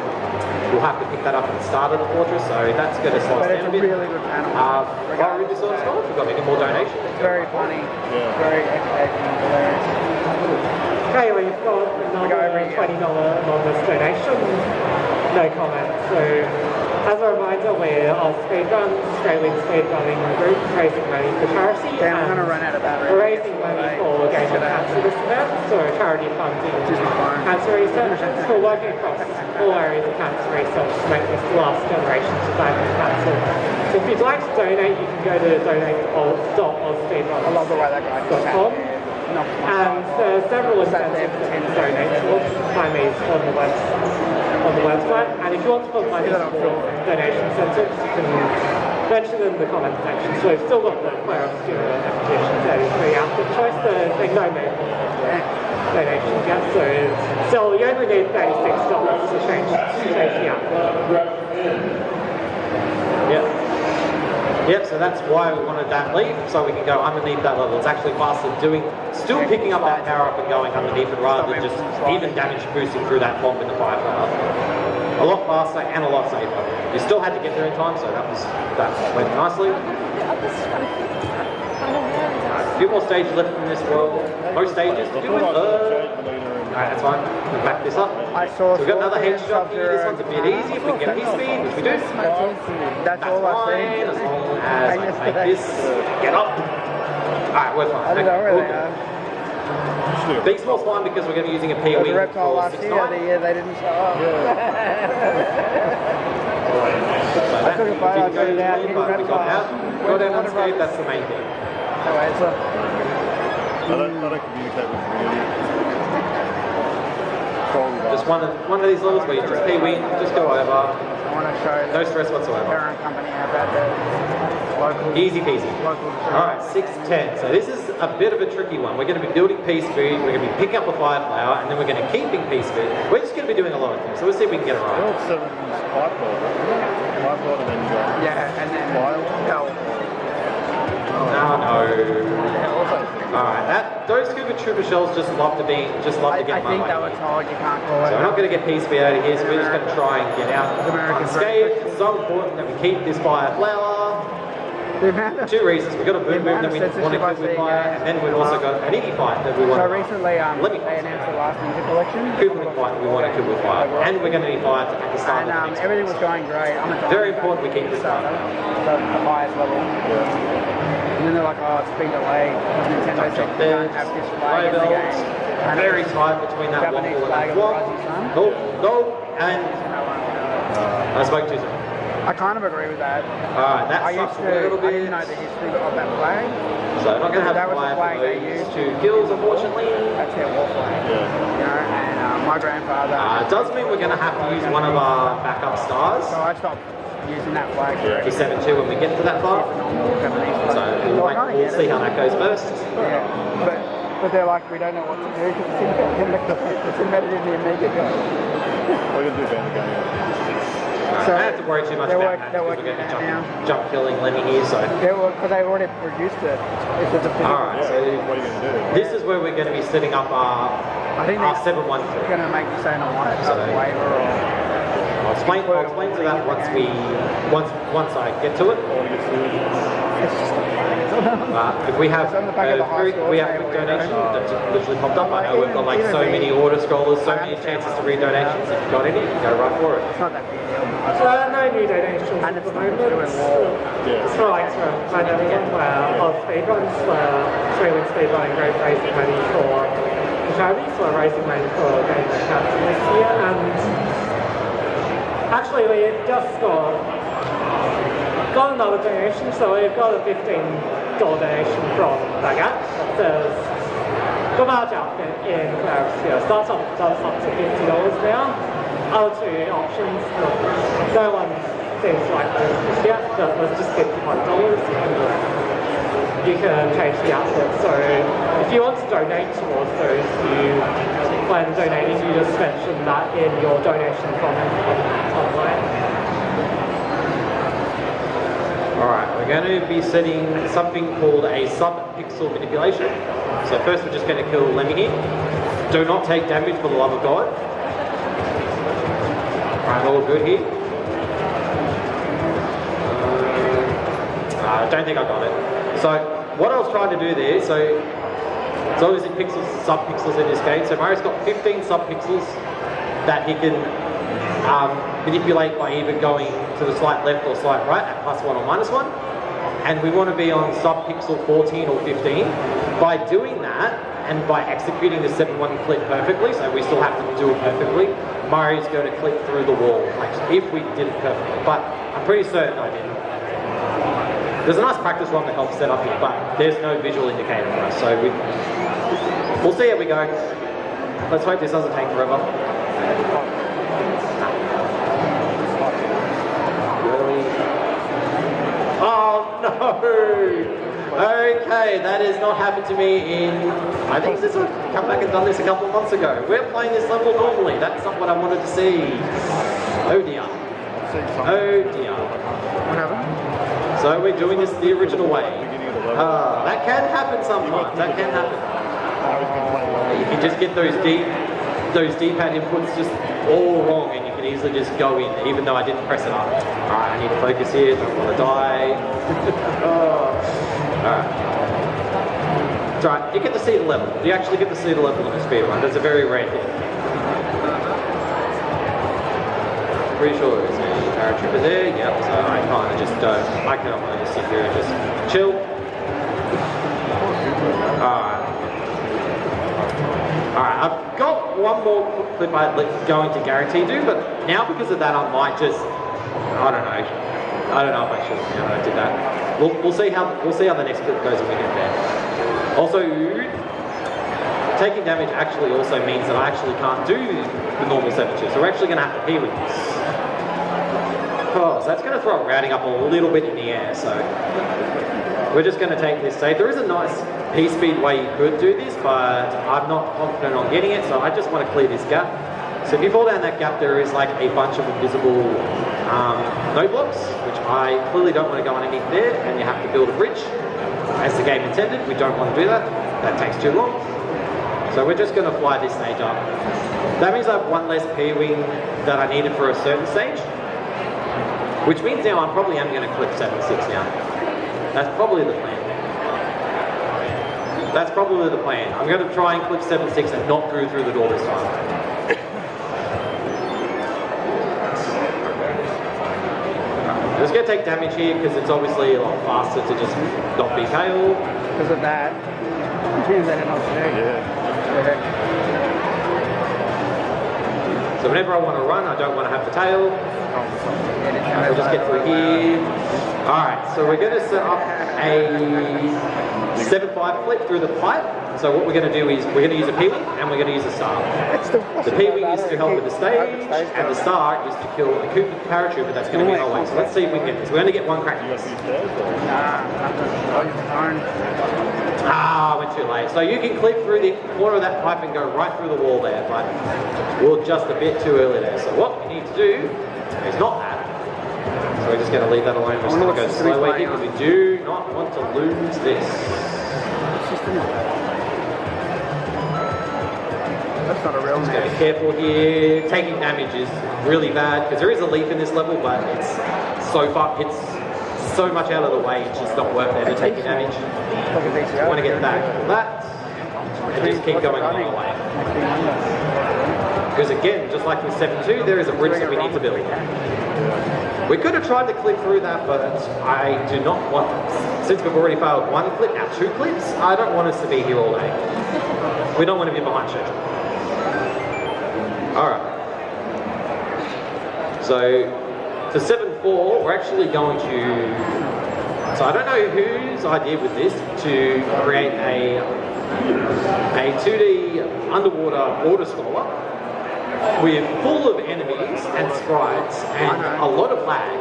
we'll have to pick that up at the start of the fortress, so that's going to slow us But it's down a a bit. really good panel. While we're in this sort of stuff, we've got any more donations. It's very funny, very educational, hilarious. Okay, we've got another $20 anonymous donation. No comment. So, as a reminder, we're Speedrun, Australian speedrunning group, raising money for charity. Damn, I'm going to run out of battery. We're raising money for Game of Cancer this event, so charity funding cancer research. So we're working across all areas of cancer research to make this the last generation surviving cancer. So if you'd like to donate, you can go to donate.ozspeedrun.com. I love the way that guy just sat there. And several incentives that you can donate. So we'll find these on the website. And if you want to put money towards donation incentives, you can mention them in the comment section. So we've still got the player obscure competition, 33 outfit choice. There's no donations yet. So still, you only need $36 to change the outfit. Yep. Yep, so that's why we wanted that leaf, so we can go underneath that level. It's actually faster still picking up that power up and going underneath it rather than just even damage boosting through that bomb with the fire power. A lot faster and a lot safer. You still had to get there in time, so that went nicely. A few more stages left in this world. Most stages to do with Alright, that's fine. We'll back this up. So we've got another headshot here. This one's a bit easy if we can get P-speed, which we do. That's all I fine, as see. long as I make this get up. Alright, we're fine. I don't know where they are. Big small's fine because we're going to be using a There was P-wing a reptile for last 6-9. year, the year they didn't show up. So that took a photo, I didn't go put it out, to hit but we got reptile. out. Got down unscathed, that's the main thing. Anyway, so I don't communicate with community. Just one of these levels where you just P-wing, just go over. I want to show No the stress whatsoever. parent company how bad the local Easy peasy. local Alright, 6-10. So this is a bit of a tricky one. We're going to be building P-speed, we're going to be picking up the fire flower, and then we're going to keep P-speed. We're just going to be doing a lot of things, so we'll see if we can get it right. Build 7's pipe rod and then you go. yeah, and then File. Alright, those Scuba Trooper shells just love to get I my think way. they were told you can't call it. So we're not going to get P-speed out of here, so we're just going to try and get out unscathed. It's so important that we keep this fire flower. Two reasons. We've got a boom boom that we want to kill with fire, and then we've also got an Iggy fight that we want So to recently Let me they announced the last ninja collection. Cooper fight that we want to kill with fire. And we're going to need fire at the start And of the next everything was one. going great. I'm a Very important we keep this up. the highest level. And then they're like, oh, it's been delayed. Nintendo said you There, can't have this flag in the game. And very tight between that Japanese waffle flag and of that the one. Aussie sun. No, and I spoke too soon. I kind of agree with that. Alright, that I sucks used a to, little I bit. didn't know the history of that flag. So not going to have That was the fire flag for they those used. two kills, unfortunately. That's their war flag. You know, and my grandfather. It does mean we're going to have to use one of our backup stars So I stopped using that flag for 7-2 when we get to that far. normal Japanese flag. So we'll see how that goes first. Yeah, but they're like, we don't know what to do because it's embedded in the Amiga code. We're going to do ban the game. So I don't have to worry too much about that because we're going to be jump killing Lemmy here. So Because they've already produced it. It's a physical. alright, so What are you going to do? this is where we're going to be setting up our I think our they're 7-1-3. going to make you say no one So- waiver or I'll explain to that once I get to it. It's just If we have on the back of the high score quick table, donation that's literally popped up. I know we've got like so many auto scrollers, so many chances to read donations. If you've got any, go right for it. It's not that big a deal. No new donations And at it's the not moment. doing well. It's not like my one where of speedruns where Australian speedrunning great raising money for charities, so raising money for Game Cats this year, and actually we've just got another donation, so we've got a $15 donation from Bagat that says the large outfit in Clarence here starts up to $50 now. Other two options, no one seems to like those just yet, but was just $51. You can change the outfit. So if you want to donate towards those, when donating, you just mention that in your donation comment online. Alright, we're going to be setting something called a sub-pixel manipulation. So first we're just going to kill Lemmy here. Do not take damage for the love of God. Alright, all good here. I don't think I got it. So what I was trying to do there, so it's obviously pixels, sub-pixels in this game. So Mario's got 15 sub-pixels that he can manipulate by either going to the slight left or slight right at +1 or -1. And we want to be on sub-pixel 14 or 15. By doing that, and by executing the 7-1 clip perfectly, so we still have to do it perfectly, Mario's going to clip through the wall, actually, if we did it perfectly. But I'm pretty certain I didn't. There's a nice practice run to help set up here, but there's no visual indicator for us, so we'll see how we go. Let's hope this doesn't take forever. Really? Oh no! Okay, that has not happened to me in... I think this I've come back and done this a couple of months ago. We're playing this level normally. That's not what I wanted to see. Oh dear. Oh dear. What happened? So we're doing this the original way. That can happen sometimes. That can happen. You can just get those D-pad inputs just all wrong, and you can easily just go in, even though I didn't press it up. Alright, I need to focus here. Don't want to die. Alright. It's alright. You get to see the level. You actually get to see the level in a speedrun. That's a very rare thing. Pretty sure there's a paratrooper there. Yep, so I kind of just don't. I kind of want to just sit here and just chill. Alright. Alright, I've got one more clip I'm going to guarantee do, but now because of that I might just, I don't know if I should, I did that. We'll see how the next clip goes when we get there. Also, taking damage actually also means that I actually can't do the normal 7-2, so we're actually going to have to pee with this. Oh, so that's going to throw routing up a little bit in the air, so we're just going to take this save. There is a nice P-speed way you could do this, but I'm not confident on getting it, so I just want to clear this gap. So if you fall down that gap, there is like a bunch of invisible no blocks, which I clearly don't want to go underneath there, and you have to build a bridge. As the game intended, we don't want to do that. That takes too long. So we're just going to fly this stage up. That means I have one less P-wing that I needed for a certain stage, which means now I'm probably going to clip 7-6 now. That's probably the plan. That's probably the plan. I'm going to try and clip 7-6 and not go through the door this time. Just going to take damage here because it's obviously a lot faster to just not be KO. Because of that. Means I don't know what to do. Yeah. So whenever I want to run, I don't want to have the tail. We'll just get through here. Alright, so we're going to set up a 7-5 flip through the pipe. So what we're going to do is we're going to use a P-wing and we're going to use a star. The P-wing is to help with the stage, and the star is to kill a paratrooper that's going to be in our way. So let's see if we can get this. We're going to get one crack at this. Went too late. So you can clip through the corner of that pipe and go right through the wall there, but we're just a bit too early there. So what we need to do is not that. So we're just going to leave that alone. We're just going to go slow way here because we do not want to lose this. That's It's not a real Just gotta nest. be careful here. Taking damage is really bad because there is a leaf in this level, but it's it's so much out of the way. It's just not worth it to take damage. Look at these. Want to get back on that and just keep going all the way. Because again, just like with 7-2, there is a bridge that we need to build. We could have tried to clip through that, but I do not want, since we've already failed one clip, now 2 clips, I don't want us to be here all day. We don't want to be behind schedule. Alright. So, for 7-4, we're actually going to, so I don't know whose idea with this, to create a 2D underwater water scroller with full of enemies and sprites and a lot of lag.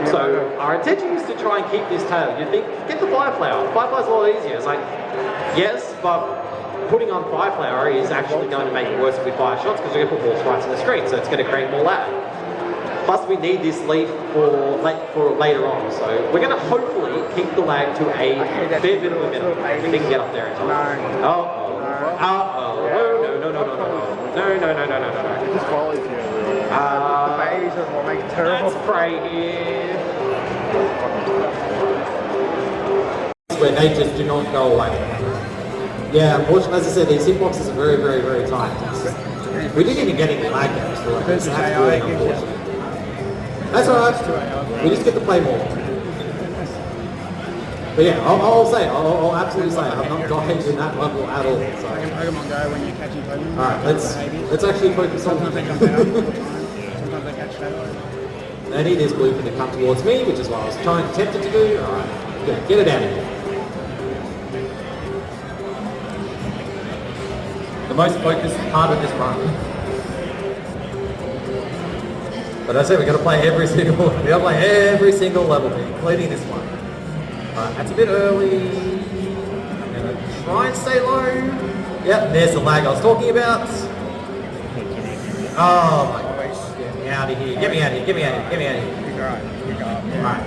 So our intention is to try and keep this tail. You think, get the fire flower. Fire flower's a lot easier. It's like, yes, but putting on fire flower is actually going to make it worse if we fire shots because we're going to put more sprites on the screen, so it's going to create more lag. Plus we need this leaf for later on, so we're going to hopefully keep the lag to a fair bit of a minimum. If we can get up there in time. No. Just quality here. The babies are what make it terrible. Let's pray here. Where they just do not go away. Yeah, unfortunately, as I said, these hitboxes are very, very, very tight. We didn't even get any lag damage to it. That's really unfortunate. That's alright. We just get to play more. But yeah, I'll absolutely say, I'm not dying in that level at all. So. Pokemon Go when you're catching Pokemon. Alright, let's actually focus on Sometimes they come down all the time. Sometimes they catch shadows. I need this blue to come towards me, which is what I was trying to tempt it to do. Alright, get it out of here. The most focused part of this run. But as I said, we've got to play every single level, including this one. That's a bit early. I'm gonna try and stay low. Yep, there's the lag I was talking about. Oh my gosh, get me out of here, get me out of here. Alright.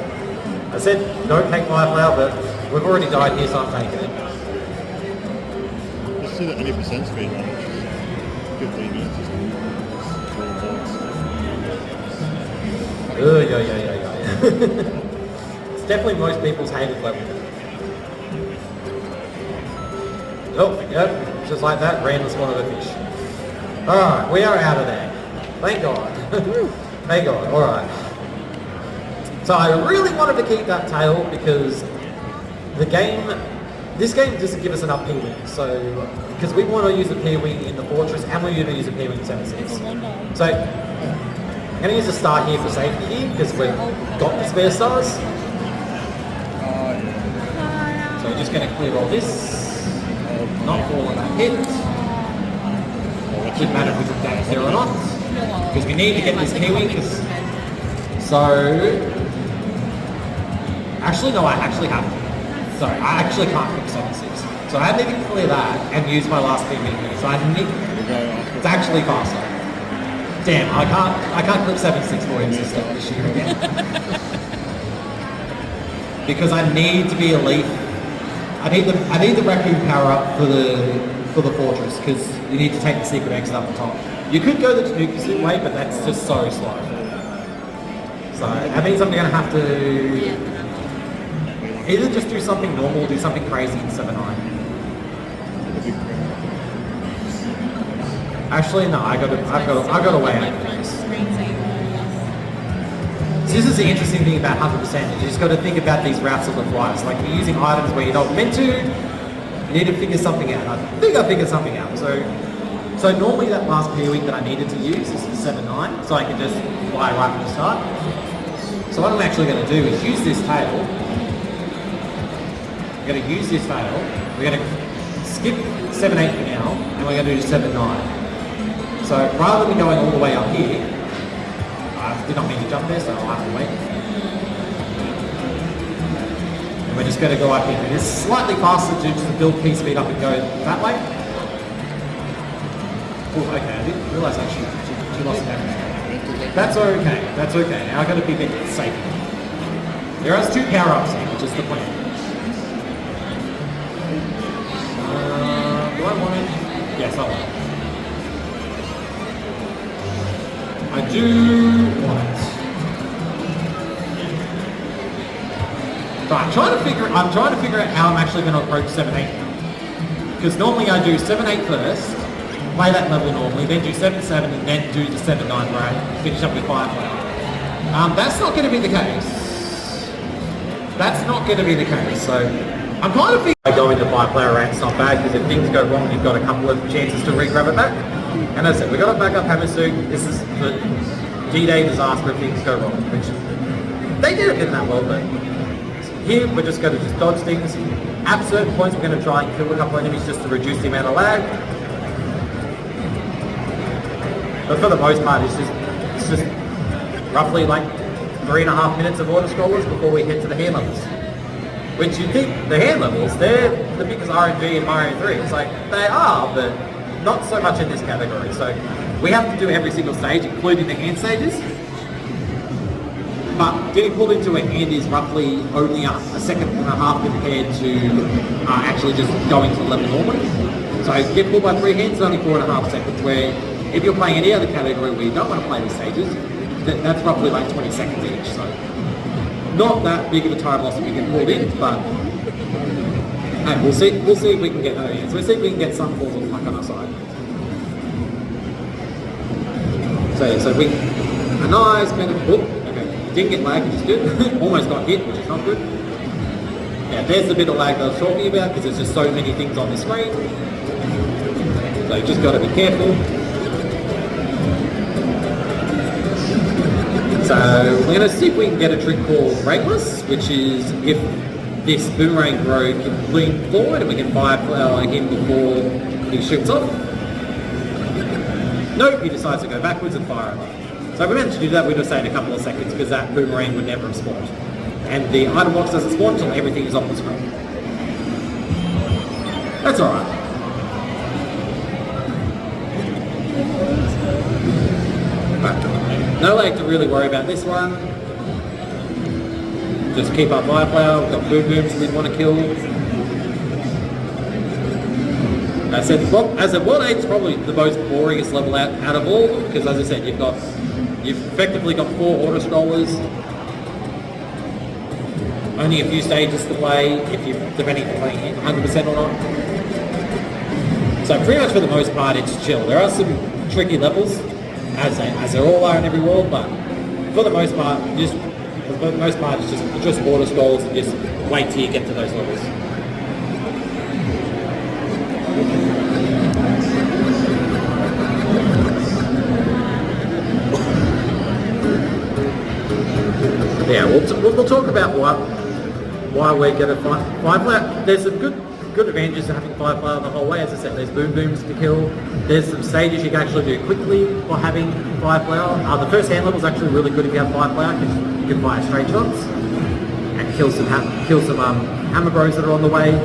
I said don't take fire flower, but we've already died here, so I'm taking it. Let's see the 80% speed run, which is 15 minutes. It's definitely most people's hated level. Oh, yep, just like that, ran the spawn of a fish. Alright, we are out of there. Thank God. Thank God, alright. So I really wanted to keep that tail because this game doesn't give us enough P-Wing, so, because we want to use a P-Wing in the Fortress and we're going to use a P-Wing in 7-6. So, I'm going to use a star here for safety here, because we've got the spare stars. So we're just going to clear all this. Not fall on that hit. It doesn't matter if we took damage there or not. Because we need to get this Kiwi, actually no, I actually have to. Sorry, I actually can't click 7-6. So I need to clear that and use my last P-Wing here. So I need, it's actually faster. Damn, I can't clip 7-6 for him this year again. Because I need to be elite. I need the raccoon power up for the fortress because you need to take the secret exit up the top. You could go the Tanuki suit way, but that's just so slow. So that means I'm gonna have to either just do something normal, or do something crazy in 7-9. Actually, no, I've got a way out of this. So this is the interesting thing about 100%. You just got to think about these routes of the flies. Like you're using items where you're not meant to. You need to figure something out. I think I figured something out. So normally that last P-Wing that I needed to use is the 7-9, so I can just fly right from the start. So what I'm actually going to do is use this tail. We're going to use this tail. We're going to skip 7-8 for now, and we're going to do 7-9. So rather than going all the way up here, I did not mean to jump there, so I'll have to wait. And we're just going to go up here. And it's slightly faster to just build P speed up and go that way. Oh, okay, I didn't realise that she lost damage. That's okay, that's okay. Now I've got to be a bit safe. There are 2 power-ups here, which is the plan. Do I want it? Yes, I want it. I do want it. But I'm trying to figure out how I'm actually going to approach 7-8. Because normally I do 7-8 first, play that level normally, then do 7-7, and then do the 7-9 where I finish up with Firefly. That's not going to be the case. That's not going to be the case. So I'm kind of thinking going to 5-player rank's not bad, because if things go wrong, you've got a couple of chances to re-grab it back. And as I said, we've got a backup hammer suit. This is the D-Day disaster if things go wrong, which they did it in that well, but here we're just going to just dodge things. At certain points, we're going to try and kill a couple of enemies just to reduce the amount of lag. But for the most part, it's just roughly like 3.5 minutes of auto scrollers before we hit to the hand levels. Which you think the hand levels, they're the biggest RNG in Mario 3. It's like, they are, but not so much in this category. So we have to do every single stage, including the hand stages. But getting pulled into a hand is roughly only a second and a half compared to actually just going to the level normally. So get pulled by 3 hands is only 4.5 seconds, where if you're playing any other category where you don't want to play the stages, that's roughly like 20 seconds each. So not that big of a time loss if you get pulled in, but we'll see if we can get that in. So we'll see if we can get some form of luck on our side. So we a nice benefit. Didn't get lag, which is good. Almost got hit, which is not good. Yeah, there's the bit of lag that I was talking about, because there's just so many things on the screen. So you just got to be careful. So we're going to see if we can get a trick called Brakeless, which is if this boomerang bro can lean forward and we can Firefly him before he shoots off. Nope, he decides to go backwards and fire over. So if we managed to do that, we'd have saved a couple of seconds, because that boomerang would never have spawned. And the item box doesn't spawn until everything is off the screen. That's alright. No lag to really worry about this one. Just keep up Firefly. We've got boom booms we want to kill. I said, as a 1-8 is probably the most boringest level out of all, because as I said, you've effectively got 4 auto scrollers, only a few stages to play, depending if you're playing 100% or not. So pretty much for the most part, it's chill. There are some tricky levels, as there all are in every world, but for the most part, it's just auto scrolls and just wait till you get to those levels. Yeah, we'll talk about why we're going to Firefly. There's some good advantages to having Firefly the whole way. As I said, there's boom booms to kill. There's some stages you can actually do quickly for having Firefly. The first hand level is actually really good if you have Firefly, because you can fire straight shots and kill some hammer bros that are on the way.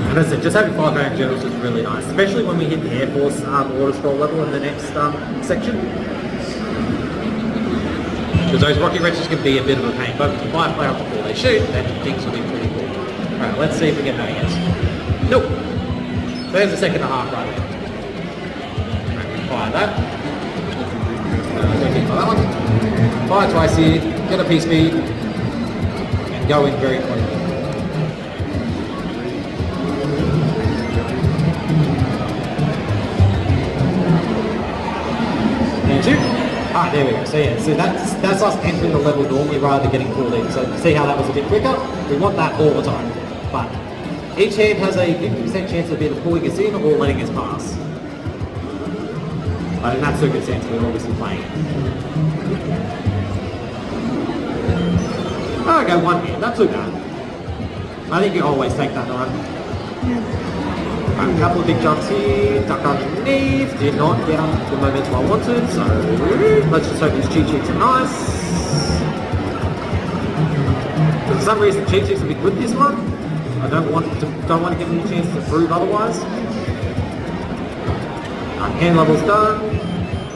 And as I said, just having 5 rank generals is really nice, especially when we hit the Air Force auto scroll level in the next section. Because those rocket wrenches can be a bit of a pain, but if 5 players before they shoot, then things will be pretty cool. Alright, let's see if we get no hits. Nope. So there's the second and a half right there. Right, fire that. Fire that one. Fire twice here, get a P speed, and go in very quickly. Ah, there we go. So yeah, so that's us entering the level normally rather than getting pulled in. So see how that was a bit quicker? We want that all the time. But each hand has a 50% chance of either pulling us in or letting us pass. But in that circumstance, we're obviously playing. Okay, one hand. Not too bad. I think you always take that one. A couple of big jumps here, duck underneath, did not get on the momentum I wanted, so let's just hope these cheat sheets are nice. For some reason, cheat sheets will be good this one. I don't want to give them a chance to prove otherwise. Hand level's done,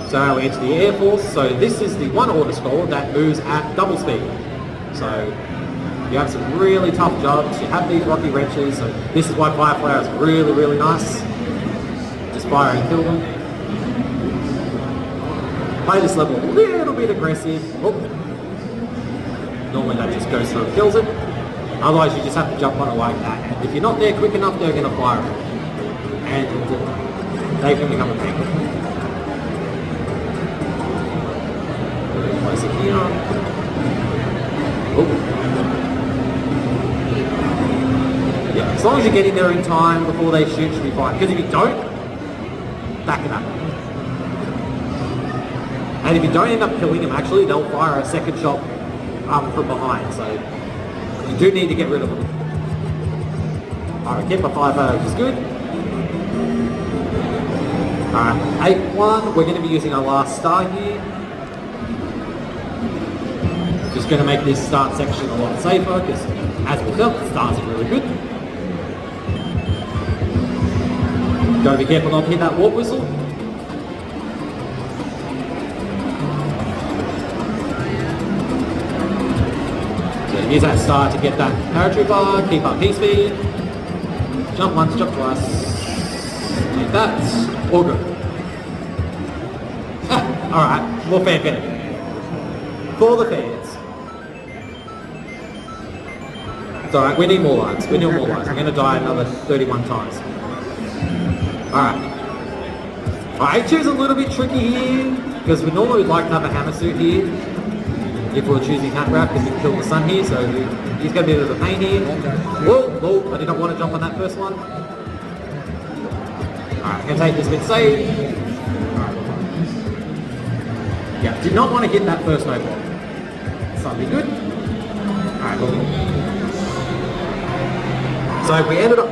so we enter the Air Force. So this is the one auto scroller that moves at double speed. So You have some really tough jobs, you have these rocky wrenches, so this is why fire flower is really, really nice. Just fire and kill them. Play this level a little bit aggressive. Oh. Normally that just goes through and kills it. Otherwise you just have to jump on it like that. And if you're not there quick enough, they're going to fire it. And they can become a tank. Place it here. Oh. Yeah, as long as you get in there in time before they should be fine. Because if you don't, back it up. And if you don't end up killing them, actually, they'll fire a second shot from behind. So you do need to get rid of them. Alright, keep a 5-0, which is good. Alright, 8-1. We're going to be using our last star here. Just going to make this start section a lot safer, because as we felt, the stars are really good. Got to be careful not to hit that warp whistle. So use that star to get that paratrooper, keep up P-speed. Jump once, jump twice. Like that. All good. Alright, more fanfare. For the fans. It's alright, we need more lives. We need more lives. We're going to die another 31 times. Alright. Alright, H2's a little bit tricky here, because we normally would like to have a hammer suit here. If we were choosing hat wrap, because we can kill the sun here, so he's going to be a bit of a pain here. Whoa, whoa, I did not want to jump on that first one. Alright, going to take this bit safe. Alright. Yeah, did not want to hit that first snowball. Something good. Alright, cool. So if we ended up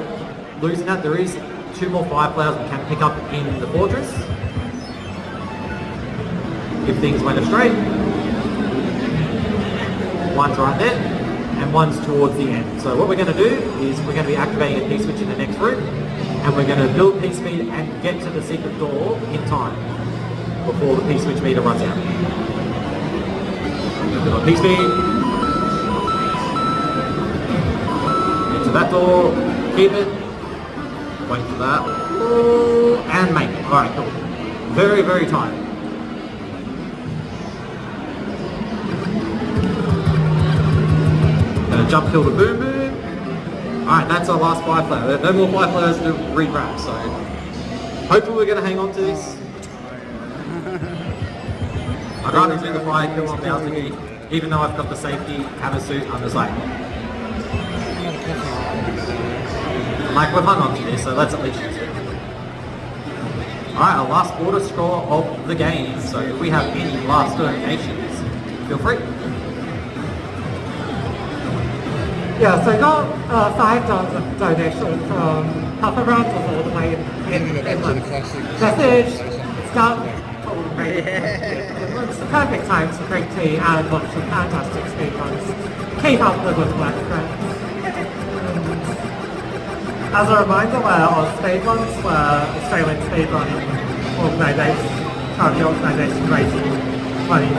losing that, there is 2 more fire flowers we can pick up in the fortress. If things went astray. One's right there, and one's towards the end. So what we're going to do is we're going to be activating a P-switch in the next room, and we're going to build P-speed and get to the secret door in time before the P-switch meter runs out. Build P-speed. Get to that door, keep it, wait for that, and make it. Alright, cool. Very, very tight. Gonna jump kill the boom boom. Alright, that's our last fire flower. There are no more fire flowers to re-grab, so hopefully we're gonna hang on to this. I'd rather do the fire kill on Bowser, even though I've got the safety hammer suit, I'm just like we've hung on to this, so let's at least use it. Alright, our last order score of the game, so if we have any last donations, feel free. Yeah, so got $5 donation from Papa Randall all the way in message. It's got it's the perfect time to drink tea and watch some fantastic speedruns. Keep up the good work, friends. As a reminder, we're on Speedruns, we're Australian Speedrun organisation, charity organisation raising money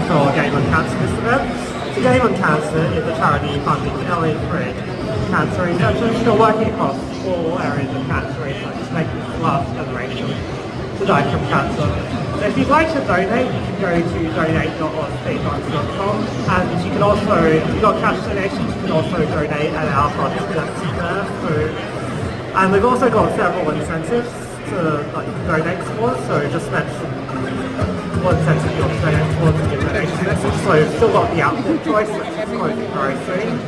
for Game on Cancer this event. The Game on Cancer is a charity funding early free cancer research, and still working across all areas of cancer research to make the last generation to die from cancer. So if you'd like to donate, you can go to donate.speedruns.com, and you can also, if you've got cash donations, you can also donate at our project that's there through. And we've also got several incentives to donate towards, so just mention what incentive you want to donate towards in your donation message. So we've still got the output choice, which is closing very soon.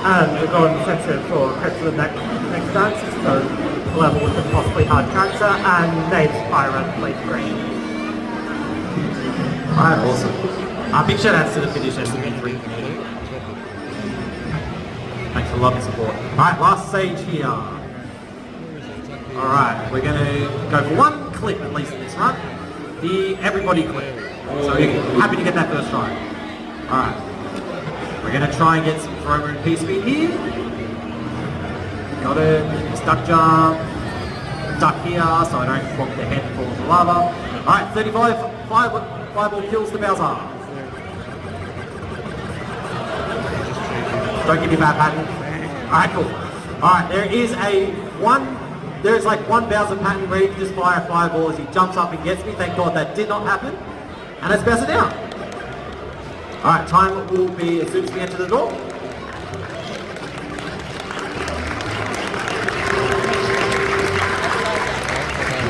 And we've got an incentive for Crypto the next dance, so a level with possibly hard cancer, and named Fire and Play Green. Alright, awesome. Big shout outs to the Finnish SME3. Thanks for love and support. Alright, last stage here. Alright, we're going to go for one clip at least in this run. The everybody clip. So you're happy to get that first try. Alright. We're going to try and get some throw and P-speed here. Got it. Duck jump. Duck here so I don't flop the head and fall into lava. Alright, 35. Fireball kills the Bowser. Don't give me bad pattern. Alright, cool. Alright, there is like one Bowser pattern where you can just fire a fireball as he jumps up and gets me. Thank God that did not happen. And let's bounce it down. Alright, time will be as soon as we enter the door.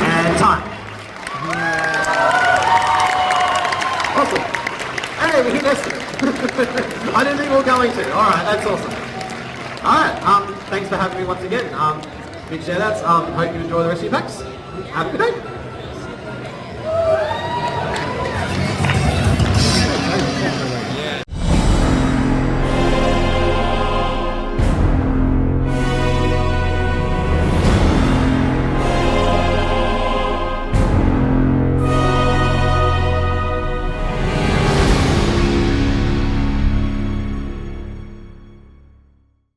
And time. Awesome. Hey, we hit estimate. I didn't think we were going to. Alright, that's awesome. Alright, thanks for having me once again. Big shout outs. Hope you enjoy the rest of your packs. Have a good day.